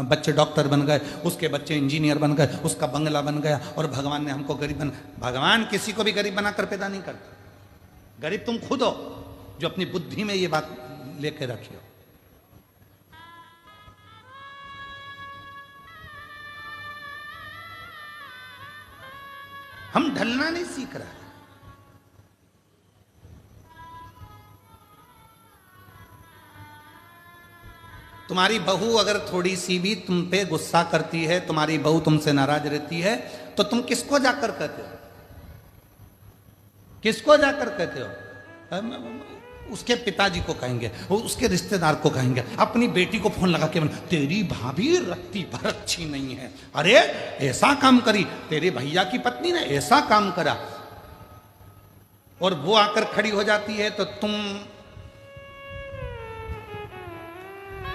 बच्चे डॉक्टर बन गए, उसके बच्चे इंजीनियर बन गए, उसका बंगला बन गया, और भगवान ने हमको गरीब बना। भगवान किसी को भी गरीब बनाकर पैदा नहीं करता। गरीब तुम खुद हो, जो अपनी बुद्धि में ये बात लेके रखी हो। हम ढलना नहीं सीख रहे। तुम्हारी बहू अगर थोड़ी सी भी तुम पे गुस्सा करती है, तुम्हारी बहू तुमसे नाराज रहती है, तो तुम किसको जाकर कहते हो? किसको जाकर कहते हो? उसके पिताजी को कहेंगे, उसके रिश्तेदार को कहेंगे, अपनी बेटी को फोन लगा के तेरी भाभी रत्ती भर अच्छी नहीं है, अरे ऐसा काम करी, तेरे भैया की पत्नी ने ऐसा काम करा, और वो आकर खड़ी हो जाती है तो तुम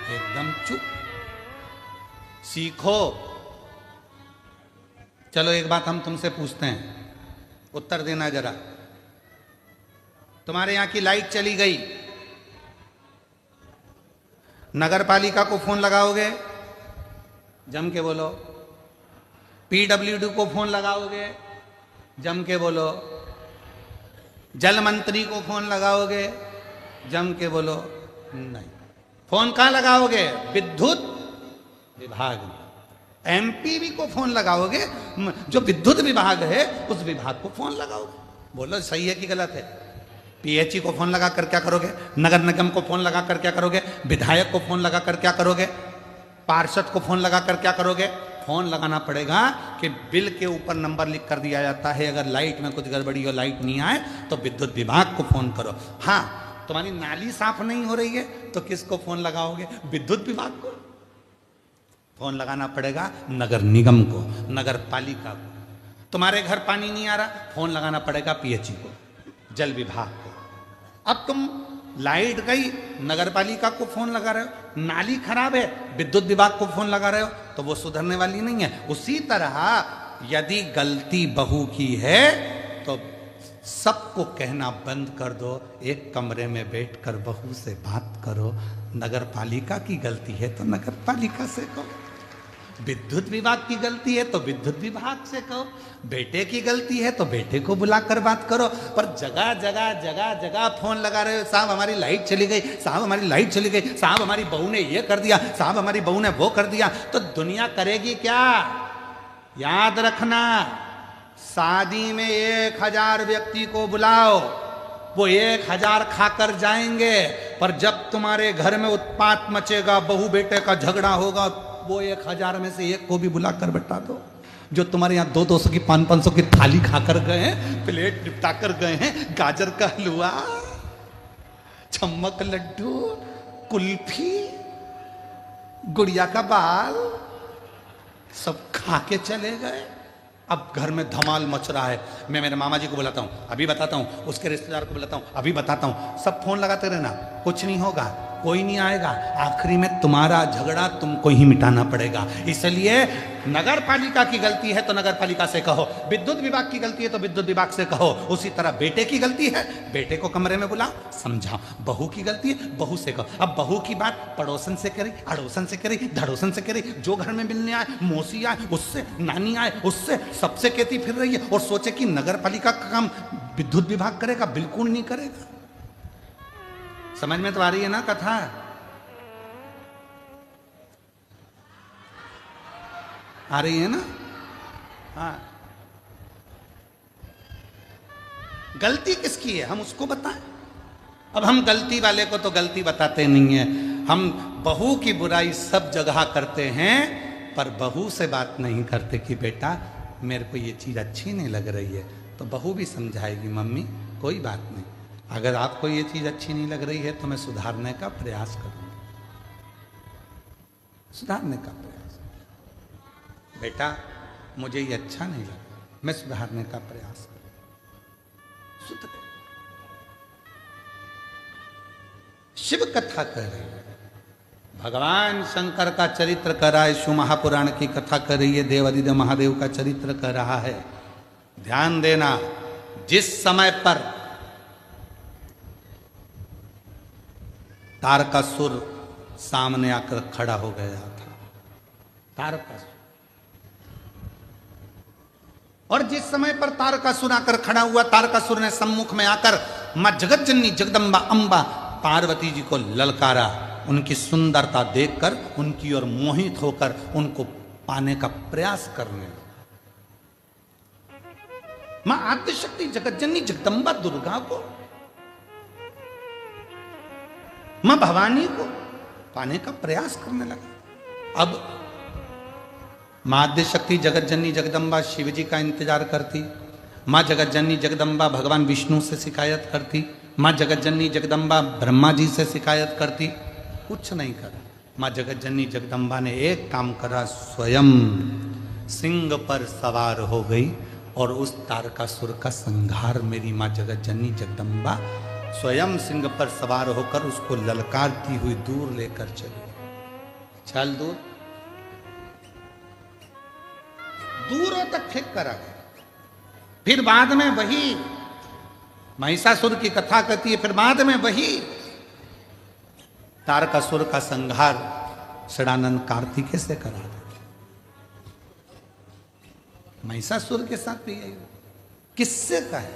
एकदम चुप। सीखो। चलो एक बात हम तुमसे पूछते हैं, उत्तर देना जरा। तुम्हारे यहां की लाइट चली गई, नगर पालिका को फोन लगाओगे? जम के बोलो। पीडब्ल्यूडी को फोन लगाओगे? जम के बोलो। जल मंत्री को फोन लगाओगे? जम के बोलो। नहीं। फोन कहां लगाओगे? विद्युत विभाग में। एमपीवी को फोन लगाओगे? जो विद्युत विभाग है उस विभाग को फोन लगाओगे। बोलो सही है कि गलत है? पीएचई को फोन लगा कर क्या करोगे? नगर निगम को फोन लगा कर क्या करोगे? विधायक को फोन लगा कर क्या करोगे? पार्षद को फोन लगा कर क्या करोगे? फोन लगाना पड़ेगा कि बिल के ऊपर नंबर लिख कर दिया जाता है, अगर लाइट में कुछ गड़बड़ी हो, लाइट नहीं आए तो विद्युत विभाग को फोन करो। हाँ, तुम्हारी नाली साफ नहीं हो रही है तो किसको फोन लगाओगे? विद्युत विभाग को। फोन लगाना पड़ेगा नगर निगम को, नगर पालिका को। तुम्हारे घर पानी नहीं आ रहा, फोन लगाना पड़ेगा पीएचई को, जल विभाग को। अब तुम लाइट गई, नगर पालिका को फोन लगा रहे हो, नाली खराब है, विद्युत विभाग को फोन लगा रहे हो, तो वो सुधरने वाली नहीं है। उसी तरह यदि गलती बहू की है तो सबको कहना बंद कर दो, एक कमरे में बैठकर बहू से बात करो। नगर पालिका की गलती है तो नगर पालिका से कहो, विद्युत विभाग की गलती है तो विद्युत विभाग से कहो, बेटे की गलती है तो बेटे को बुलाकर बात करो। पर जगह जगह जगह जगह फोन लगा रहे हो, साहब हमारी लाइट चली गई, साहब हमारी लाइट चली गई, साहब हमारी बहू ने ये कर दिया, साहब हमारी बहू ने वो कर दिया, तो दुनिया करेगी क्या? याद रखना, शादी में 1000 व्यक्ति को बुलाओ, वो 1000 खाकर जाएंगे, पर जब तुम्हारे घर में उत्पात मचेगा, बहू बेटे का झगड़ा होगा, वो 1000 में से एक को भी बुलाकर बैठा दो। जो तुम्हारे यहाँ 200-200 की 500-500 की थाली खाकर गए हैं, प्लेट निपटा कर गए हैं, गाजर का हलवा, छम्मक लड्डू, कुल्फी, गुड़िया का बाल, सब खा के चले गए। अब घर में धमाल मच रहा है। मैं मेरे मामा जी को बुलाता हूँ, अभी बताता हूँ, उसके रिश्तेदार को बुलाता हूँ, अभी बताता हूँ। सब फोन लगाते रहना, कुछ नहीं होगा, कोई नहीं आएगा, आखिरी में तुम्हारा झगड़ा तुमको ही मिटाना पड़ेगा। इसलिए नगर पालिका की गलती है तो नगर पालिका से कहो, विद्युत विभाग की गलती है तो विद्युत विभाग से कहो। उसी तरह बेटे की गलती है, बेटे को कमरे में बुलाओ, समझाओ। बहू की गलती है, बहू से कहो। अब बहू की बात पड़ोसन से करी, अड़ोसन से करी, धड़ोसन से करी, जो घर में मिलने आए, मौसी आए उससे, नानी आए उससे, सबसे कहती फिर रही है, और सोचे कि नगर पालिका का काम विद्युत विभाग करेगा। बिल्कुल नहीं करेगा। समझ में तो आ रही है ना कथा? आ रही है ना? हाँ। गलती किसकी है हम उसको बताएं। अब हम गलती वाले को तो गलती बताते नहीं है, हम बहू की बुराई सब जगह करते हैं, पर बहू से बात नहीं करते कि बेटा मेरे को ये चीज़ अच्छी नहीं लग रही है। तो बहू भी समझाएगी, मम्मी कोई बात नहीं, अगर आपको ये चीज़ अच्छी नहीं लग रही है तो मैं सुधारने का प्रयास करूँगी, सुधारने का प्रयास। बेटा मुझे ये अच्छा नहीं लगा, मैं सुधारने का प्रयास करूँ, सुधरे। शिव कथा कर रही है, भगवान शंकर का चरित्र कर रहा है, शिव महापुराण की कथा कर रही है, देवादिदेव महादेव का चरित्र कर रहा है। ध्यान देना, जिस समय पर तारकासुर सामने आकर खड़ा हो गया था, तारकासुर, और जिस समय पर तारकासुर आकर खड़ा हुआ, तारकासुर ने सम्मुख में आकर मां जगतजननी जगदम्बा अंबा पार्वती जी को ललकारा। उनकी सुंदरता देखकर उनकी ओर मोहित होकर उनको पाने का प्रयास करने लगा। मां आद्यशक्ति जगतजननी जगदम्बा दुर्गा को, मां भवानी को पाने का प्रयास करने लगा। अब मां आद्यशक्ति जगतजननी जगदम्बा शिव जी का इंतजार करती, मां जगतजननी जगदम्बा भगवान विष्णु से शिकायत करती, मां जगतजननी जगदम्बा ब्रह्मा जी से शिकायत करती, कुछ नहीं करा। मां जगतजननी जगदम्बा ने एक काम करा, स्वयं सिंह पर सवार हो गई और उस तारकासुर का संहार मेरी मां जगतजननी जगदम्बा स्वयं सिंह पर सवार होकर उसको ललकारती हुई दूर लेकर चली। चल दूरों तक फेंक कर आ गए। फिर बाद में वही महिषासुर की कथा कहती है, फिर बाद में वही तारकासुर का संहार षडानंद कार्तिकेय से करा दे। महिषासुर के साथ भी यही किससे कहे?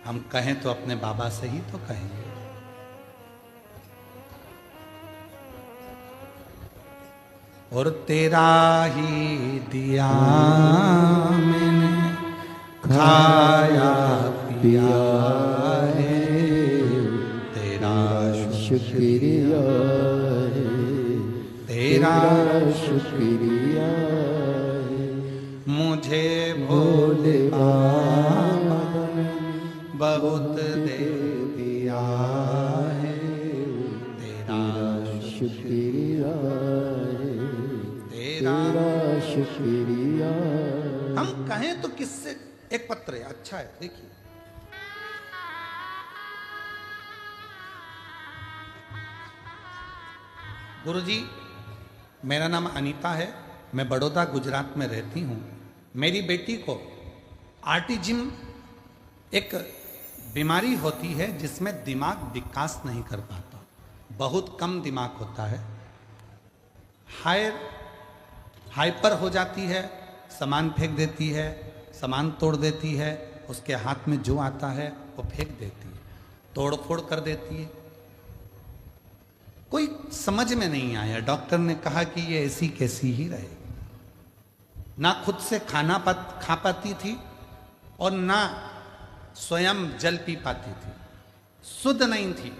हम कहें तो अपने बाबा से ही तो कहेंगे। और तेरा ही दिया मैंने खाया पिया है, तेरा शुक्रिया है, तेरा शुक्रिया है, मुझे भोले बाबा बहुत दे दिया है, तेरा शुक्रिया है, तेरा शुक्रिया। हम कहें तो किससे? एक पत्र है, अच्छा है, देखिए। गुरुजी, मेरा नाम अनीता है, मैं बड़ौदा गुजरात में रहती हूँ। मेरी बेटी को ऑटिज्म एक बीमारी होती है जिसमें दिमाग विकास नहीं कर पाता, बहुत कम दिमाग होता है, हाइपर हो जाती है, सामान फेंक देती है, सामान तोड़ देती है, उसके हाथ में जो आता है वो फेंक देती है, तोड़ फोड़ कर देती है। कोई समझ में नहीं आया, डॉक्टर ने कहा कि ये ऐसी कैसी ही रहेगी। ना खुद से खा पाती थी और ना स्वयं जल पी पाती थी, शुद्ध नहीं थी।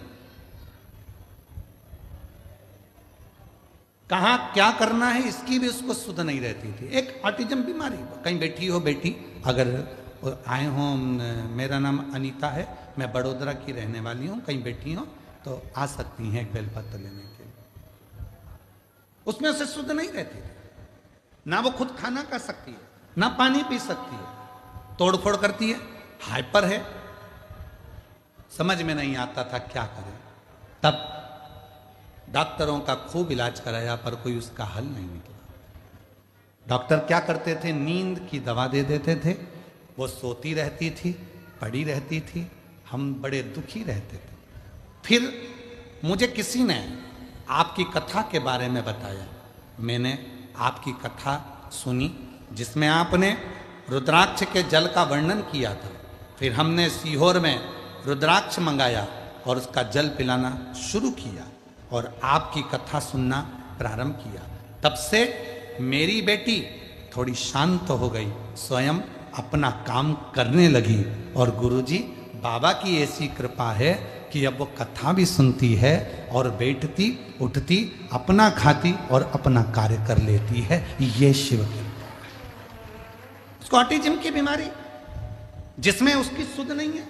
कहाँ क्या करना है इसकी भी उसको शुद्ध नहीं रहती थी। एक ऑटिज्म बीमारी। कहीं बैठी हो बेटी, अगर आए हो, मेरा नाम अनीता है, मैं बड़ोदरा की रहने वाली हूँ, कहीं बैठी हो तो आ सकती हैं एक बेलपत्र लेने के लिए। उसमें उसे शुद्ध नहीं रहती थी, ना वो खुद खाना खा सकती है, ना पानी पी सकती है, तोड़ फोड़ करती है, हाइपर है, समझ में नहीं आता था क्या करे। तब डॉक्टरों का खूब इलाज कराया पर कोई उसका हल नहीं निकला। डॉक्टर क्या करते थे, नींद की दवा दे देते थे, वो सोती रहती थी, पड़ी रहती थी, हम बड़े दुखी रहते थे। फिर मुझे किसी ने आपकी कथा के बारे में बताया, मैंने आपकी कथा सुनी जिसमें आपने रुद्राक्ष के जल का वर्णन किया था। फिर हमने सीहोर में रुद्राक्ष मंगाया और उसका जल पिलाना शुरू किया और आपकी कथा सुनना प्रारंभ किया। तब से मेरी बेटी थोड़ी शांत हो गई, स्वयं अपना काम करने लगी। और गुरुजी, बाबा की ऐसी कृपा है कि अब वो कथा भी सुनती है और बैठती उठती, अपना खाती और अपना कार्य कर लेती है। ये शिव की उसको ऑटिज्म की बीमारी, जिसमें उसकी शुद्ध नहीं है,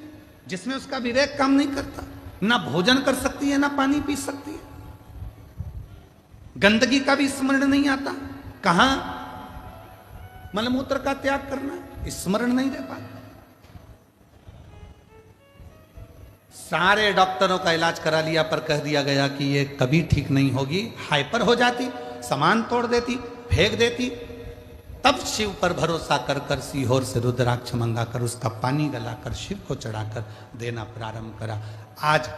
जिसमें उसका विवेक काम नहीं करता, ना भोजन कर सकती है, ना पानी पी सकती है, गंदगी का भी स्मरण नहीं आता, कहां मलमूत्र का त्याग करना स्मरण नहीं रह पाता। सारे डॉक्टरों का इलाज करा लिया पर कह दिया गया कि ये कभी ठीक नहीं होगी, हाइपर हो जाती, सामान तोड़ देती, फेंक देती। तब शिव पर भरोसा कर कर सीहोर से रुद्राक्ष मंगाकर उसका पानी गलाकर शिव को चढ़ाकर देना प्रारंभ करा। आज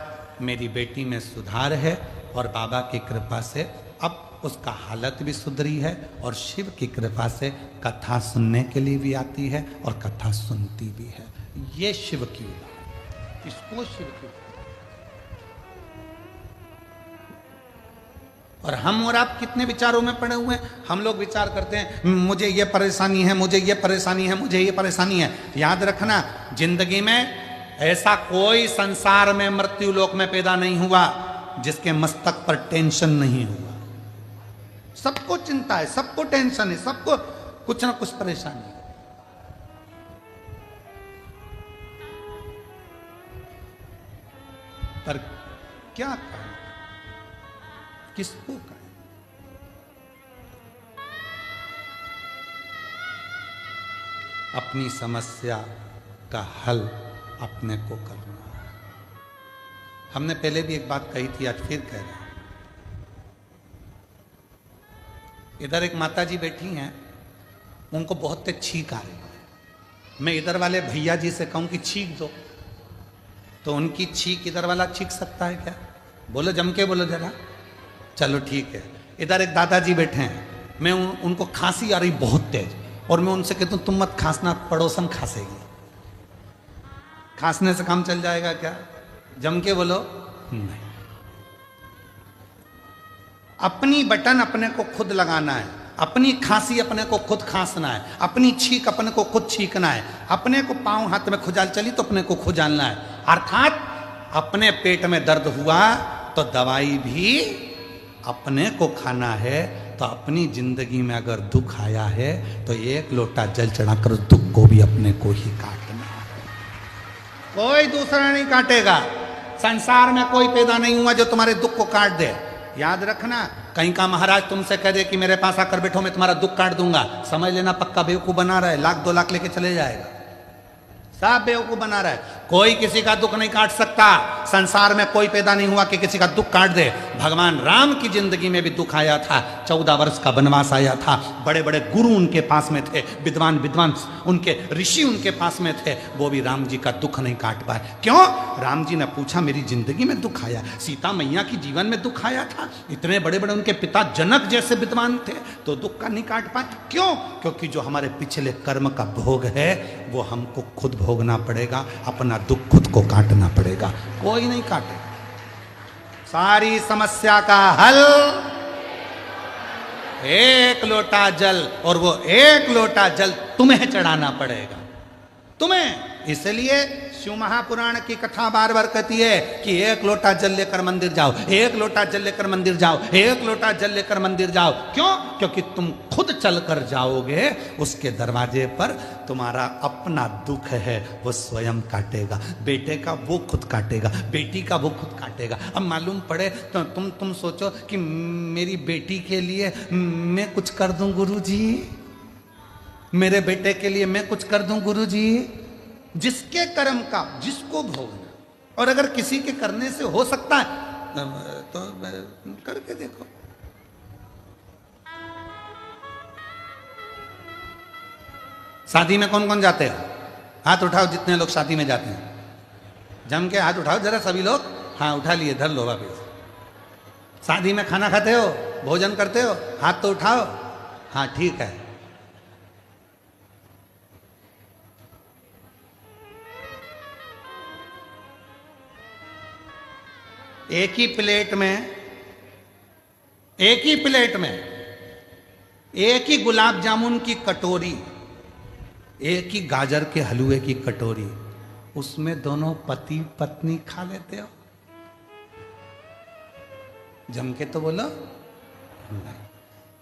मेरी बेटी में सुधार है और बाबा की कृपा से अब उसका हालत भी सुधरी है और शिव की कृपा से कथा सुनने के लिए भी आती है और कथा सुनती भी है। ये शिव की लीला है, इसको शिव की। और हम और आप कितने विचारों में पड़े हुए हैं। हम लोग विचार करते हैं मुझे ये परेशानी है, मुझे ये परेशानी है, मुझे ये परेशानी है। याद रखना, जिंदगी में ऐसा कोई संसार में मृत्यु लोक में पैदा नहीं हुआ जिसके मस्तक पर टेंशन नहीं हुआ। सबको चिंता है, सबको टेंशन है, सबको कुछ ना कुछ परेशानी है। पर क्या करें, किसको करें? अपनी समस्या का हल अपने को करना है। हमने पहले भी एक बात कही थी, आज फिर कह रहे हैं। इधर एक माता जी बैठी हैं, उनको बहुत तेज छींक आ रही है। मैं इधर वाले भैया जी से कहूं कि छींक दो, तो उनकी छींक इधर वाला छींक सकता है क्या? बोलो, जम के बोलो जरा। चलो ठीक है। इधर एक दादाजी बैठे हैं, मैं उनको खांसी आ रही बहुत तेज, और मैं उनसे कहता हूं तुम मत खांसना, पड़ोसन खांसेगी। खांसने से काम चल जाएगा क्या? जम के बोलो नहीं। अपनी बटन अपने को खुद लगाना है, अपनी खांसी अपने को खुद खांसना है, अपनी छींक अपने को खुद छींकना है, अपने को पांव हाथ में खुजाल चली तो अपने को खुजालना है। अर्थात अपने पेट में दर्द हुआ तो दवाई भी अपने को खाना है। तो अपनी जिंदगी में अगर दुख आया है तो एक लोटा जल चढ़ाकर उस दुख को भी अपने को ही काटना है, कोई दूसरा नहीं काटेगा। संसार में कोई पैदा नहीं हुआ जो तुम्हारे दुख को काट दे। याद रखना, कहीं का महाराज तुमसे कह दे कि मेरे पास आकर बैठो मैं तुम्हारा दुख काट दूंगा, समझ लेना पक्का बेवकूफ बना रहा है, 1 2 लाख लेके चले जाएगा। सब बेवकूफ बना रहा है। कोई किसी का दुख नहीं काट सकता। संसार में कोई पैदा नहीं हुआ कि किसी का दुख काट दे। भगवान राम की जिंदगी में भी दुख आया था, 14 वर्ष का वनवास आया था, बड़े बड़े गुरु उनके पास में थे, विद्वान विद्वान उनके ऋषि उनके पास में थे, वो भी राम जी का दुख नहीं काट पाए। क्यों? राम जी ने पूछा मेरी जिंदगी में दुख आया, सीता मैया की जीवन में दुख आया था, इतने बड़े बड़े उनके पिता जनक जैसे विद्वान थे, तो दुख का नहीं काट पाए। क्यों? क्योंकि जो हमारे पिछले कर्म का भोग है वो हमको खुद भोगना पड़ेगा, अपना दुख खुद को काटना पड़ेगा, कोई नहीं काटेगा। सारी समस्या का हल एक लोटा जल, और वो एक लोटा जल तुम्हें चढ़ाना पड़ेगा, तुम्हें। इसलिए शिव महापुराण की कथा बार बार कहती है कि एक लोटा जल लेकर मंदिर जाओ, एक लोटा जल लेकर मंदिर जाओ, एक लोटा जल लेकर मंदिर जाओ। क्यों? क्योंकि तुम खुद चल कर जाओगे, उसके दरवाजे पर तुम्हारा अपना दुख है वो स्वयं काटेगा। बेटे का वो खुद काटेगा, बेटी का वो खुद काटेगा। अब मालूम पड़े तो तुम सोचो कि मेरी बेटी के लिए मैं कुछ कर दूं गुरुजी, मेरे बेटे के लिए मैं कुछ कर दूं गुरुजी। जिसके कर्म का जिसको भोगना, और अगर किसी के करने से हो सकता है तो करके देखो। शादी में कौन कौन जाते हैं? हाथ उठाओ जितने लोग शादी में जाते हैं, जम के हाथ उठाओ जरा सभी लोग। हाँ उठा लिए, धर लो वापिस। शादी में खाना खाते हो, भोजन करते हो, हाथ तो उठाओ। हाँ ठीक है। एक ही प्लेट में एक ही गुलाब जामुन की कटोरी, एक ही गाजर के हलवे की कटोरी, उसमें दोनों पति पत्नी खा लेते हो? जम के तो बोलो नहीं।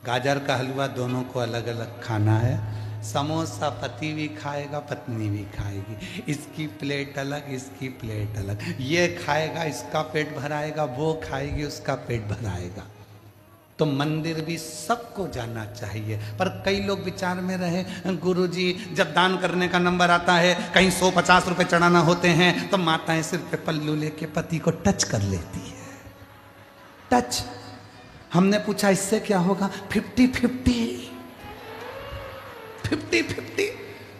गाजर का हलवा दोनों को अलग अलग खाना है। समोसा पति भी खाएगा, पत्नी भी खाएगी, इसकी प्लेट अलग, इसकी प्लेट अलग। ये खाएगा, इसका पेट भराएगा, वो खाएगी, उसका पेट भराएगा। तो मंदिर भी सबको जाना चाहिए। पर कई लोग विचार में रहे, गुरुजी जब दान करने का नंबर आता है, कहीं 150 रुपए चढ़ाना होते हैं, तो माताएं सिर पे पल्लू लेके पति को टच कर लेती है। टच। हमने पूछा इससे क्या होगा? 50-50।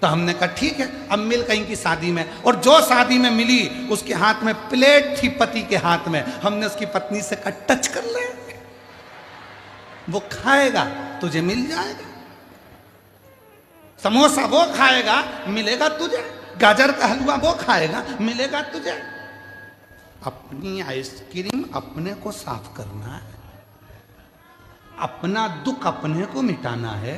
तो हमने कहा ठीक है, अब मिल कहीं की शादी में, और जो शादी में मिली उसके हाथ में प्लेट थी, पति के हाथ में। हमने उसकी पत्नी से कहा टच कर ले, वो खाएगा तुझे मिल जाएगा। समोसा वो खाएगा मिलेगा तुझे, गाजर का हलवा वो खाएगा मिलेगा तुझे। अपनी आइसक्रीम अपने को साफ करना है, अपना दुख अपने को मिटाना है,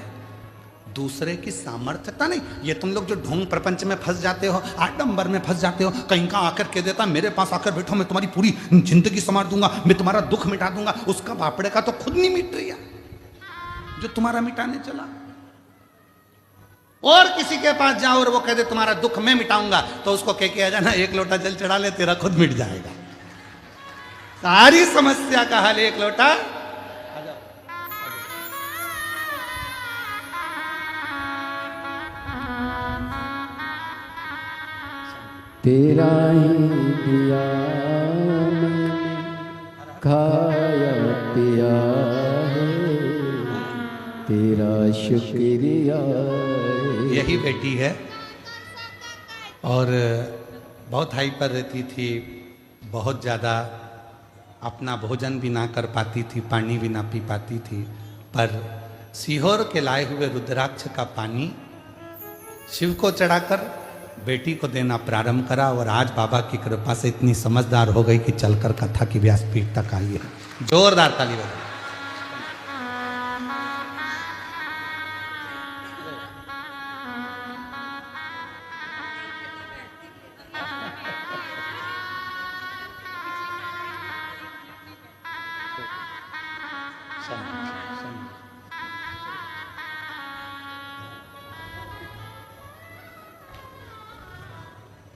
दूसरे की सामर्थ्यता नहीं। ये तुम लोग जो ढोंग प्रपंच में फंस जाते हो, आडंबर में फंस जाते हो, कहीं का आकर कह देता मेरे पास आकर बैठो, मैं तुम्हारी पूरी जिंदगी संवार दूंगा, मैं तुम्हारा दुख मिटा दूंगा। उसका बापड़े का तो खुद नहीं मिट रही है जो तुम्हारा मिटाने चला। और किसी के पास जाओ और वो कह दे तुम्हारा दुख मैं मिटाऊंगा, तो उसको कह के आ जाना एक लोटा जल चढ़ा ले, तेरा खुद मिट जाएगा। सारी समस्या का हल एक लोटा। तेरा ही दिया मैंने खाया पिया है, तेरा शुक्रिया है। यही बेटी है और बहुत हाई पर रहती थी, बहुत ज़्यादा अपना भोजन भी ना कर पाती थी, पानी भी ना पी पाती थी। पर सीहोर के लाए हुए रुद्राक्ष का पानी शिव को चढ़ाकर बेटी को देना प्रारंभ करा, और आज बाबा की कृपा से इतनी समझदार हो गई कि चलकर कथा की व्यासपीठ तक आई है। जोरदार ताली बजाओ।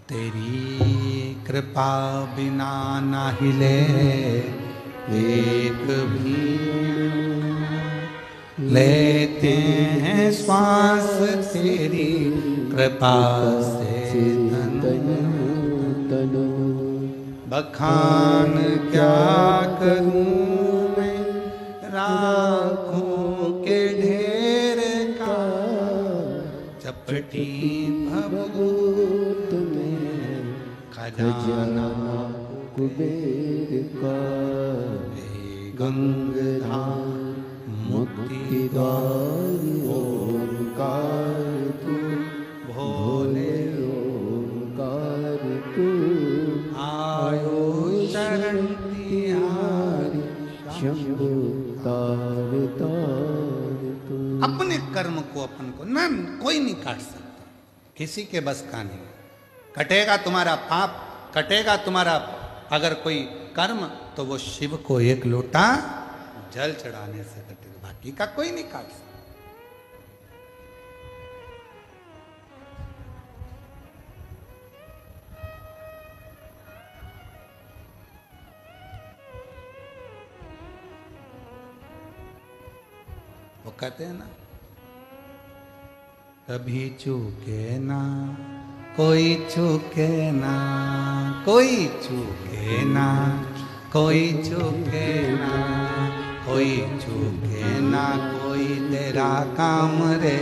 तेरी कृपा बिना ना हिले एक भी, लेते हैं श्वास तेरी कृपा से तन। बखान क्या करूं मैं राखों के ढेर का, चपटी भभूत में खजाना कुबेर का। गंगाधाम मुक्तिदार ओंकार तू, भोले ओंकार तू। आयो शरण तिहारी शंभु तार तार तू। अपने कर्म को अपन को न कोई नहीं काट सकता, किसी के बस का नहीं। कटेगा तुम्हारा पाप, कटेगा तुम्हारा अगर कोई कर्म, तो वो शिव को एक लोटा जल चढ़ाने से कटेगा, बाकी का कोई नहीं काट सकता। वो कहते हैं ना, कभी चूके ना कोई चूके ना, कोई चूके ना, कोई चूके ना, कोई चूके ना, कोई तेरा काम रे।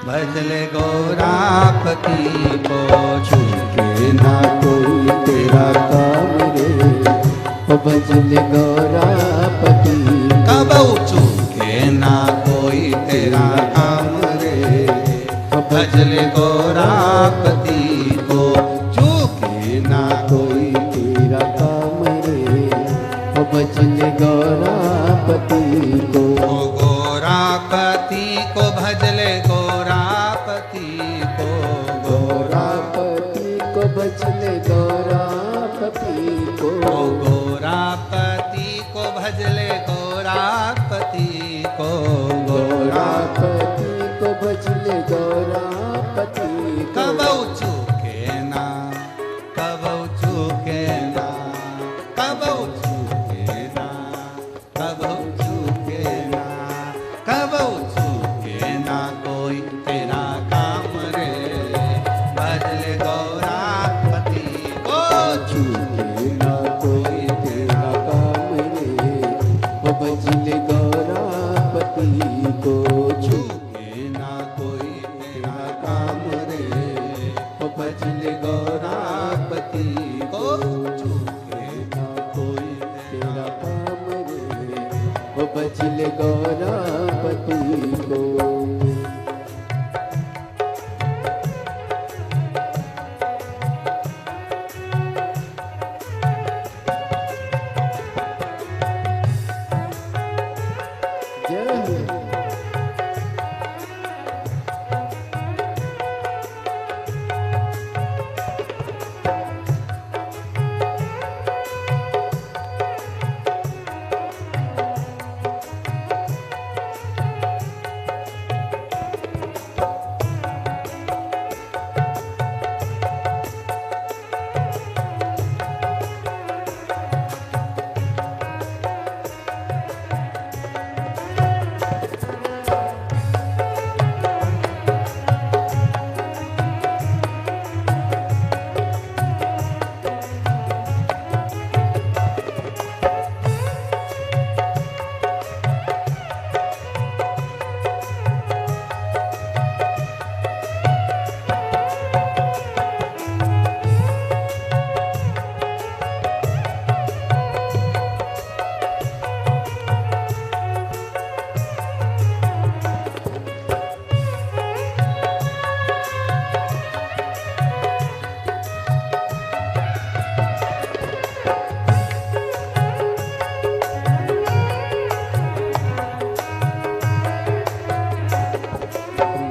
भजले गौरापति को चूके ना कोई तेरा काम रे, भजले गौरापति। कब चूके ना कोई तेरा काम रे, भजले गौरापति को। चूके ना कोई तेरा काम रे, भजले गौरापति को। गौरापति को भजले गौरापति को, गौरापति को भजले गौरापति को। गौरापति को भजले गौरापति को। गौरापति को भजले गौरापति को। कबौ चूके ना, कबौ चूके ना, कबौ चूके ना, कबौ चूके छूटे ना कोई तेरा काम रे ओ भजले गौरापति को छूटे ना कोई तेरा काम रे ओ भजले गौरापति को छूटे ना कोई तेरा काम रे ओ भजले गौरापति को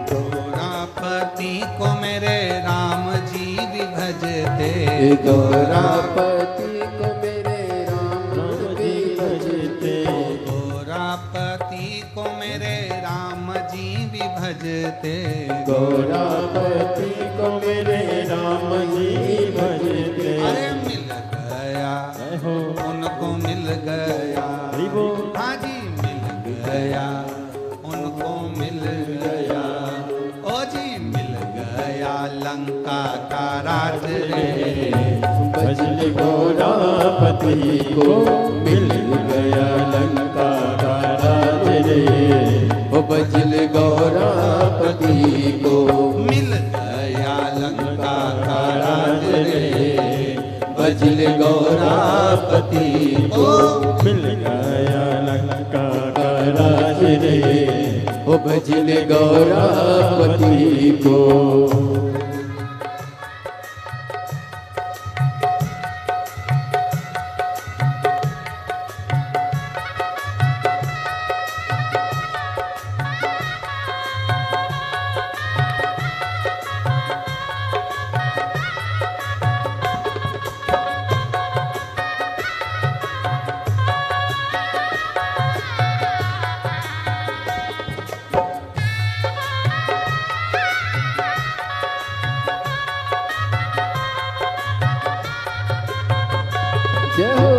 गौरापति को मेरे राम जी भजते गौरापति को मेरे राम जी भी भजते गौरापति को मेरे राम जी भजते अरे मिल गया उनको मिल गया हाँ जी मिल गया उनको मिल गया ओ जी मिल गया लंका का राज रे भजले गौरापति को मिल गया लंका का राज रे ओ भजले गौरापति को मिल गया लंका का राज रे भजले गौरापति को मिल गया लंका का राज रे ओ भजले गौरापति को जय हो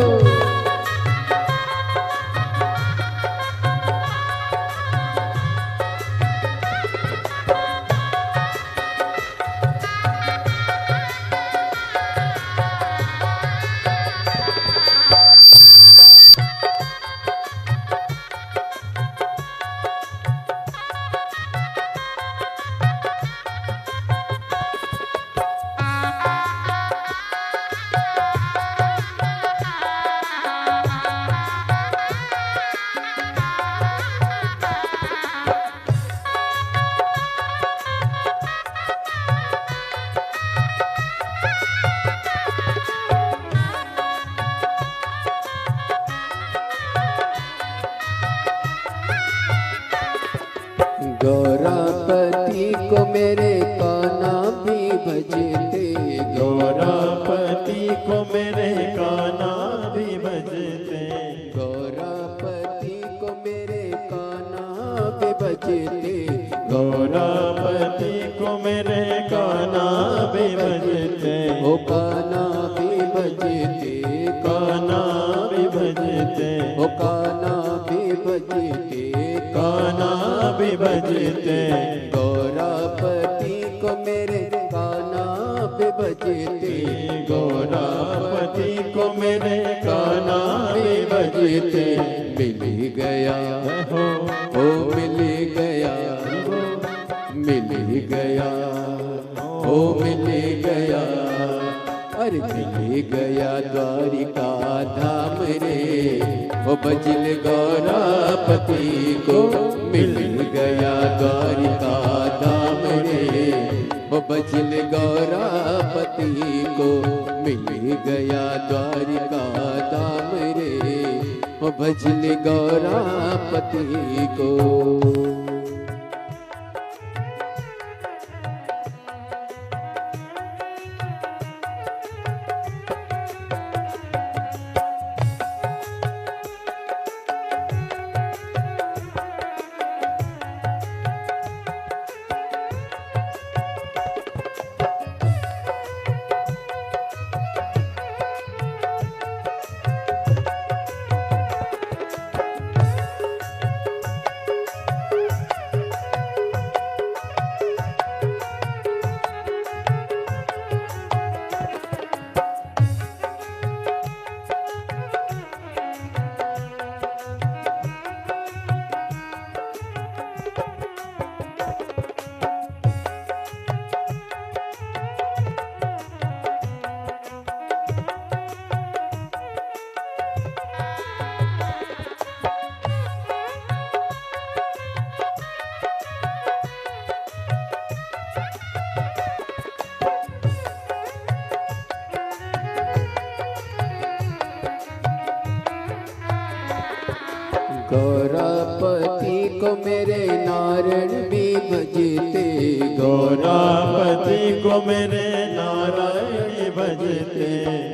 गौरापति को मेरे कान्हा भी भजते गौरापति को मेरे कान्हा भी भजते गौरापति को मेरे कान्हा भी भजते गौरापति को मेरे कान्हा भी भजते ओ कान्हा भी भजते कान्हा भी भजते ओ कान्हा भी भजते कान्हा भी भजते गौरापति को मेरे कान्हा भी भजते गौरापति को मेरे काना भी बजते, मिल गया हो ओ मिल गया, मिल गया ओ मिल गया, अरे मिल गया द्वारिका धाम रे, ओ बजल गौरापति को मिल गया द्वारिका धाम रे, ओ बजल गौरापति को मिल गया द्वारिका धाम रे, ओ बजल गौरापति को। गौरापति को मेरे नारायण भी भजते, गौरापति को मेरे नारायण भजते,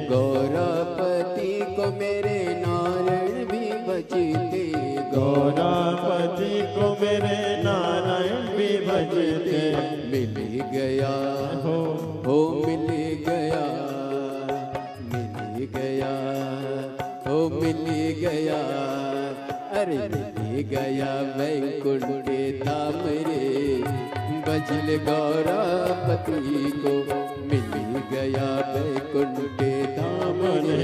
गौरापति को मेरे नारायण भी भजते, गौरापति को मेरे नारायण भी भजते। मिल गया हो मिल गया, मिल गया हो मिल गया, अरे मिल गया वैकुंठ धाम रे, बजल गौरापति को मिल गया वैकुंठ धाम रे,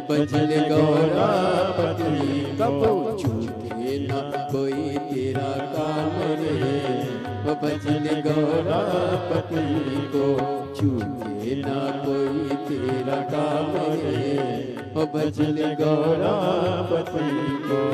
बजल गौरापति कब छूटे ना कोई तेरा काम रे, बजल गौरापति को छूटे ना कोई तेरा काम रे, बजल गौरापति को।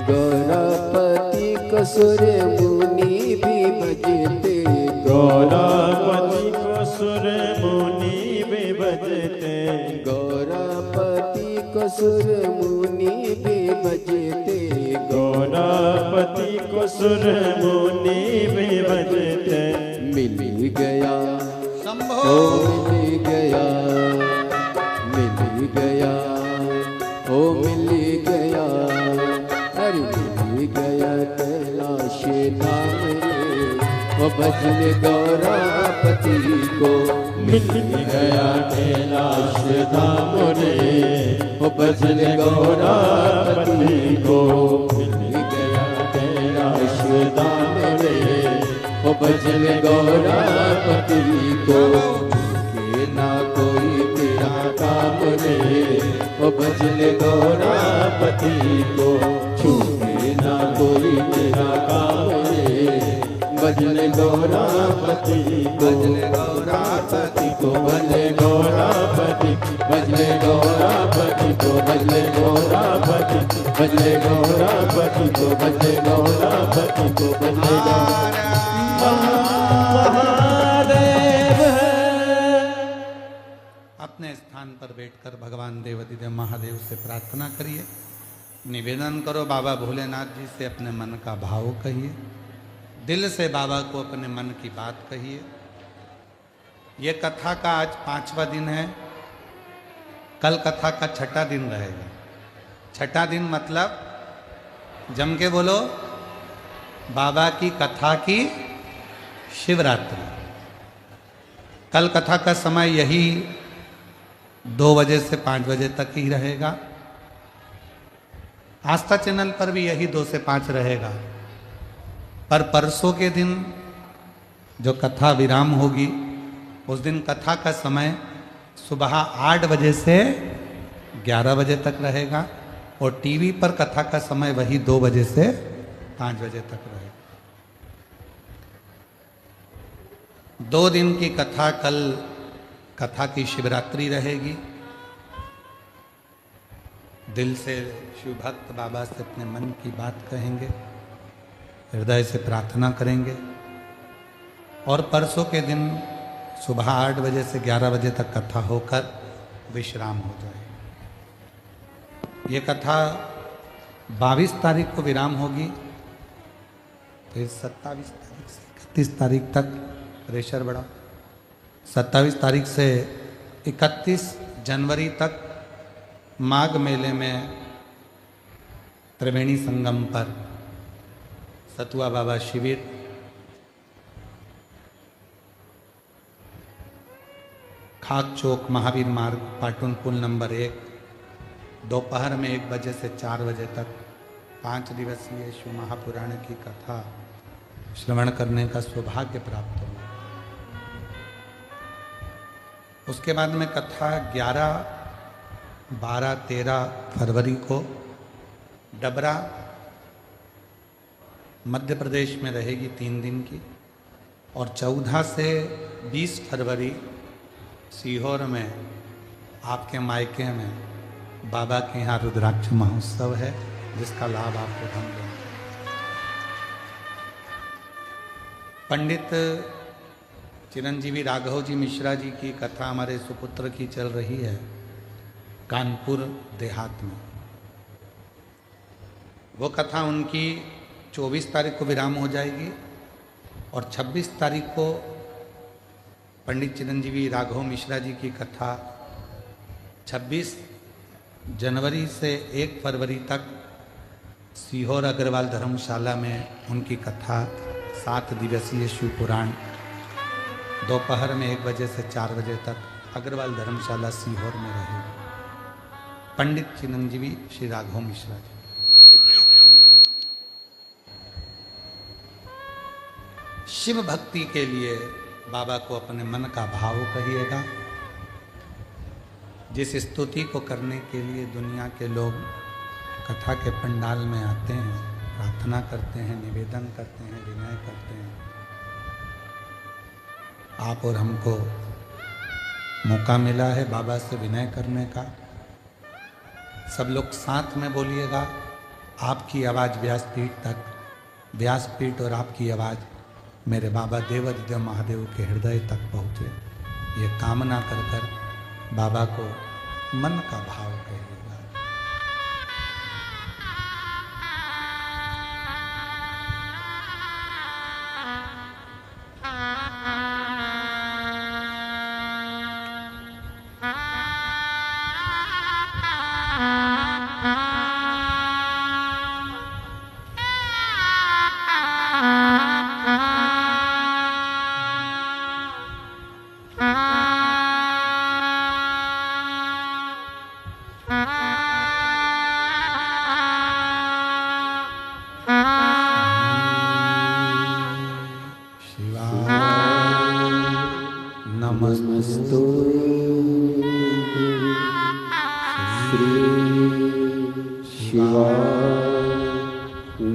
गौरापति को सुर मुनि भी भजते, गौरापति को सुर मुनि भी भजते, गौरापति को सुर मुनि भी भजते, गौरापति को सुर मुनि भी भजते। मिल गया शंभो ओ मिल गया, मिल गया ओ मिल गया, अरे मिल गया कैलाश धाम रे, वो भजन गौरापति को मिल गया कैलाश धाम रे, वो भजन गौरापति को मिल गया भजन गौरापति को, झुके ना कोई तेरा काम रे। ओ भजन गौरापति को, झुके ना कोई तेरा काम रे। भजन गौरापति, भजन गौरापति को, भजन गौरापति, भजन गौरापति को, भजन गौरापति, भजन गौरापति को, भजन गौरापति को, भजन महादेव। अपने स्थान पर बैठकर भगवान देवाधिदेव महादेव से प्रार्थना करिए, निवेदन करो बाबा भोलेनाथ जी से अपने मन का भाव कहिए, दिल से बाबा को अपने मन की बात कहिए। ये कथा का आज 5वां दिन है, कल कथा का 6ठा दिन रहेगा। 6ठा दिन मतलब जम के बोलो, बाबा की कथा की शिवरात्रि। कल कथा का समय यही 2 बजे से 5 बजे तक ही रहेगा। आस्था चैनल पर भी यही 2 से 5 रहेगा। पर परसों के दिन जो कथा विराम होगी, उस दिन कथा का समय सुबह 8 बजे से 11 बजे तक रहेगा और टीवी पर कथा का समय वही 2 बजे से 5 बजे तक रहेगा। 2 दिन की कथा, कल कथा की शिवरात्रि रहेगी। दिल से शिव भक्त बाबा से अपने मन की बात कहेंगे, हृदय से प्रार्थना करेंगे और परसों के दिन सुबह 8 बजे से 11 बजे तक कथा होकर विश्राम हो जाए। ये कथा 22 तारीख को विराम होगी, फिर 27 तारीख से 31 तारीख तक प्रेशर बढ़ा। 27 तारीख से 31 जनवरी तक माघ मेले में त्रिवेणी संगम पर सतुआ बाबा शिविर, खाक चौक महावीर मार्ग पाटन पुल नंबर 1, दोपहर में 1 बजे से 4 बजे तक 5 दिवसीय शिव महापुराण की कथा श्रवण करने का सौभाग्य प्राप्त होगा। उसके बाद में कथा 11, 12, 13 फरवरी को डबरा मध्य प्रदेश में रहेगी 3 दिन की, और 14 से 20 फरवरी सीहोर में आपके मायके में बाबा के यहाँ रुद्राक्ष महोत्सव है, जिसका लाभ आपको हम देंगे। पंडित चिरंजीवी राघव जी मिश्रा जी की कथा हमारे सुपुत्र की चल रही है कानपुर देहात में। वो कथा उनकी 24 तारीख को विराम हो जाएगी और 26 तारीख को पंडित चिरंजीवी राघव मिश्रा जी की कथा 26 जनवरी से 1 फरवरी तक सीहोर अग्रवाल धर्मशाला में उनकी कथा 7 दिवसीय शिव पुराण दोपहर में 1 बजे से 4 बजे तक अग्रवाल धर्मशाला सीहोर में रहेगी। पंडित चिरंजीवी श्री राघव मिश्रा जी। शिव भक्ति के लिए बाबा को अपने मन का भाव कहिएगा। जिस स्तुति को करने के लिए दुनिया के लोग कथा के पंडाल में आते हैं, प्रार्थना करते हैं, निवेदन करते हैं, विनय करते हैं, आप और हमको मौका मिला है बाबा से विनय करने का। सब लोग साथ में बोलिएगा, आपकी आवाज़ व्यासपीठ तक, व्यासपीठ और आपकी आवाज़ मेरे बाबा देवाधिदेव महादेव के हृदय तक पहुँचे। ये कामना कर कर बाबा को मन का भाव कहिएगा। Ah नमस्तु श्री शिवाय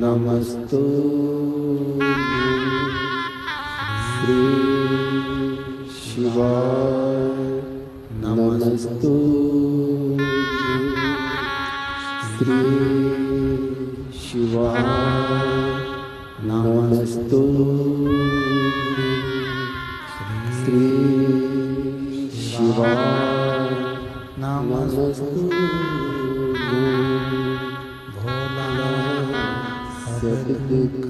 नमस्तु श्री शिवाय नमस्तु श्री शिवाय नमस्तु श्री शिवाय नमस्तु भोला सब दुख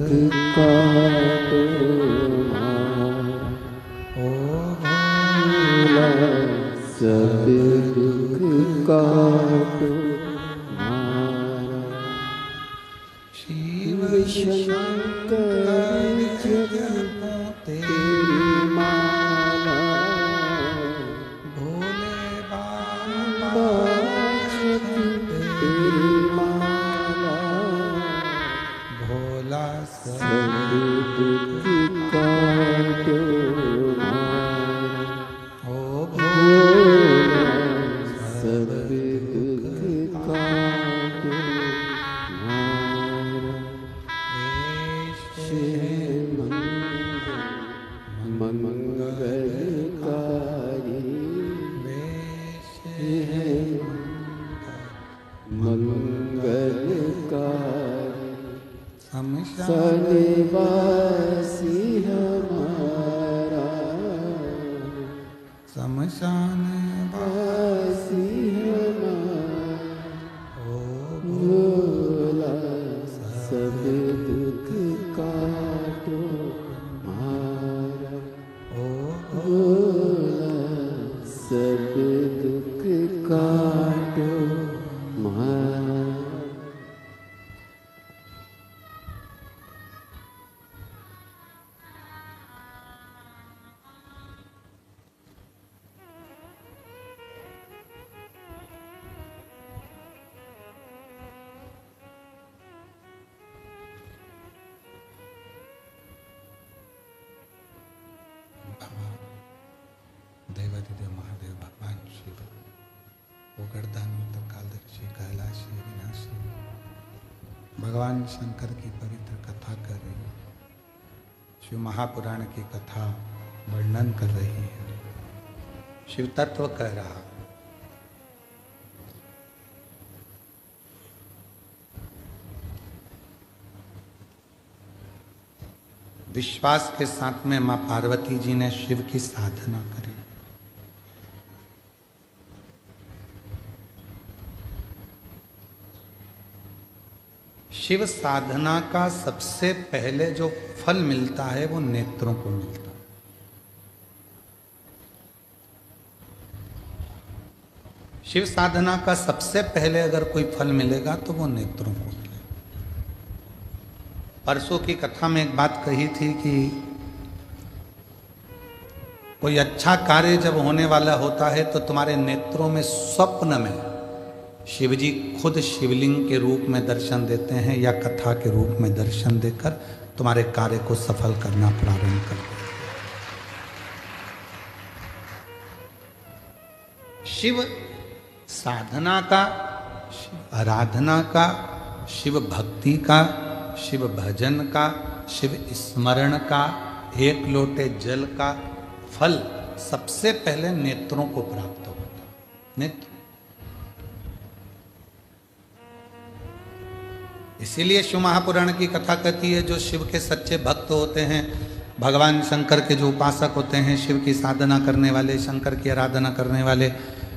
काटो ओ भोला सब दुख काटो शिव शंकर जप तेरी माला भोले बाबा जप तेरी माला भोला सब दुख काटो ओ भोला सब दुख काटो मंगलकारी मंगलकारी सनिवासी हमारा शमशान वासी हमारा ओ भोला सब दुख काटो मारा ओ भोला सब दुख काटो मारा। देवादिदेव महादेव भगवान शिव वो गर्दानी तो कालदर्शी कैलाशी विनाशी भगवान शंकर की पवित्र कथा कर रही है। शिव महापुराण की कथा वर्णन कर रही है। शिव तत्व कह रहा। विश्वास के साथ में मां पार्वती जी ने शिव की साधना करी। शिव साधना का सबसे पहले जो फल मिलता है वो नेत्रों को मिलता है। शिव साधना का सबसे पहले अगर कोई फल मिलेगा तो वो नेत्रों को मिलेगा। परसों की कथा में एक बात कही थी कि कोई अच्छा कार्य जब होने वाला होता है तो तुम्हारे नेत्रों में स्वप्न में शिवजी खुद शिवलिंग के रूप में दर्शन देते हैं या कथा के रूप में दर्शन देकर तुम्हारे कार्य को सफल करना प्रारंभ कर देते हैं। शिव साधना का, शिव आराधना का, शिव भक्ति का, शिव भजन का, शिव स्मरण का, एक लोटे जल का फल सबसे पहले नेत्रों को प्राप्त होता है। नेत्र। इसीलिए शिव महापुराण की कथा कहती है जो शिव के सच्चे भक्त होते हैं, भगवान शंकर के जो उपासक होते हैं, शिव की साधना करने वाले, शंकर की आराधना करने वाले,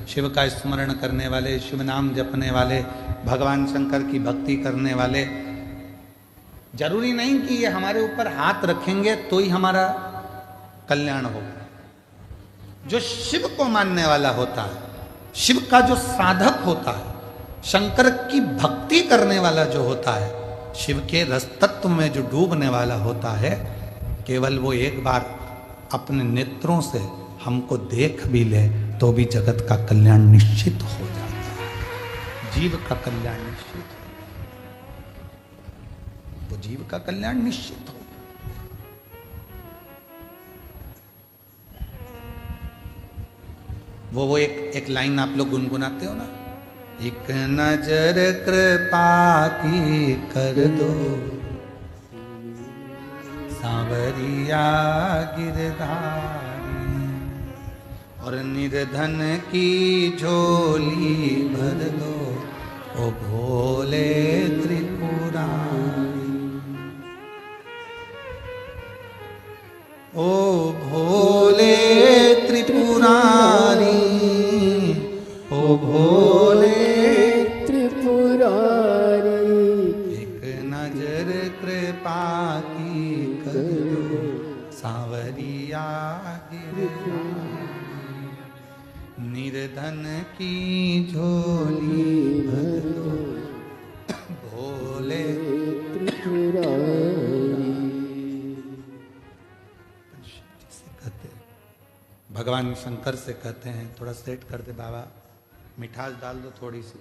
शिव का स्मरण करने वाले, शिव नाम जपने वाले, भगवान शंकर की भक्ति करने वाले, जरूरी नहीं कि ये हमारे ऊपर हाथ रखेंगे तो ही हमारा कल्याण होगा। जो शिव को मानने वाला होता है, शिव का जो साधक होता है, शंकर की भक्ति करने वाला जो होता है, शिव के रस तत्व में जो डूबने वाला होता है, केवल वो एक बार अपने नेत्रों से हमको देख भी ले तो भी जगत का कल्याण निश्चित हो जाता है। जीव का कल्याण निश्चित हो, वो जीव का कल्याण निश्चित हो। वो एक लाइन आप लोग गुनगुनाते हो ना, एक नजर कृपा की कर दो सांवरिया गिरधारी, और निर्धन की झोली भर दो ओ भोले त्रिपुरारी, ओ भोले त्रिपुरारी, ओ भोले त्रिपुरारी, एक नजर कृपा की कर दो सांवरिया गिरधारी, निर्धन की झोली भर दो भोले त्रिपुरारी। भगवान शंकर से कहते हैं थोड़ा सेट कर दे बाबा, मिठास डाल दो थोड़ी सी।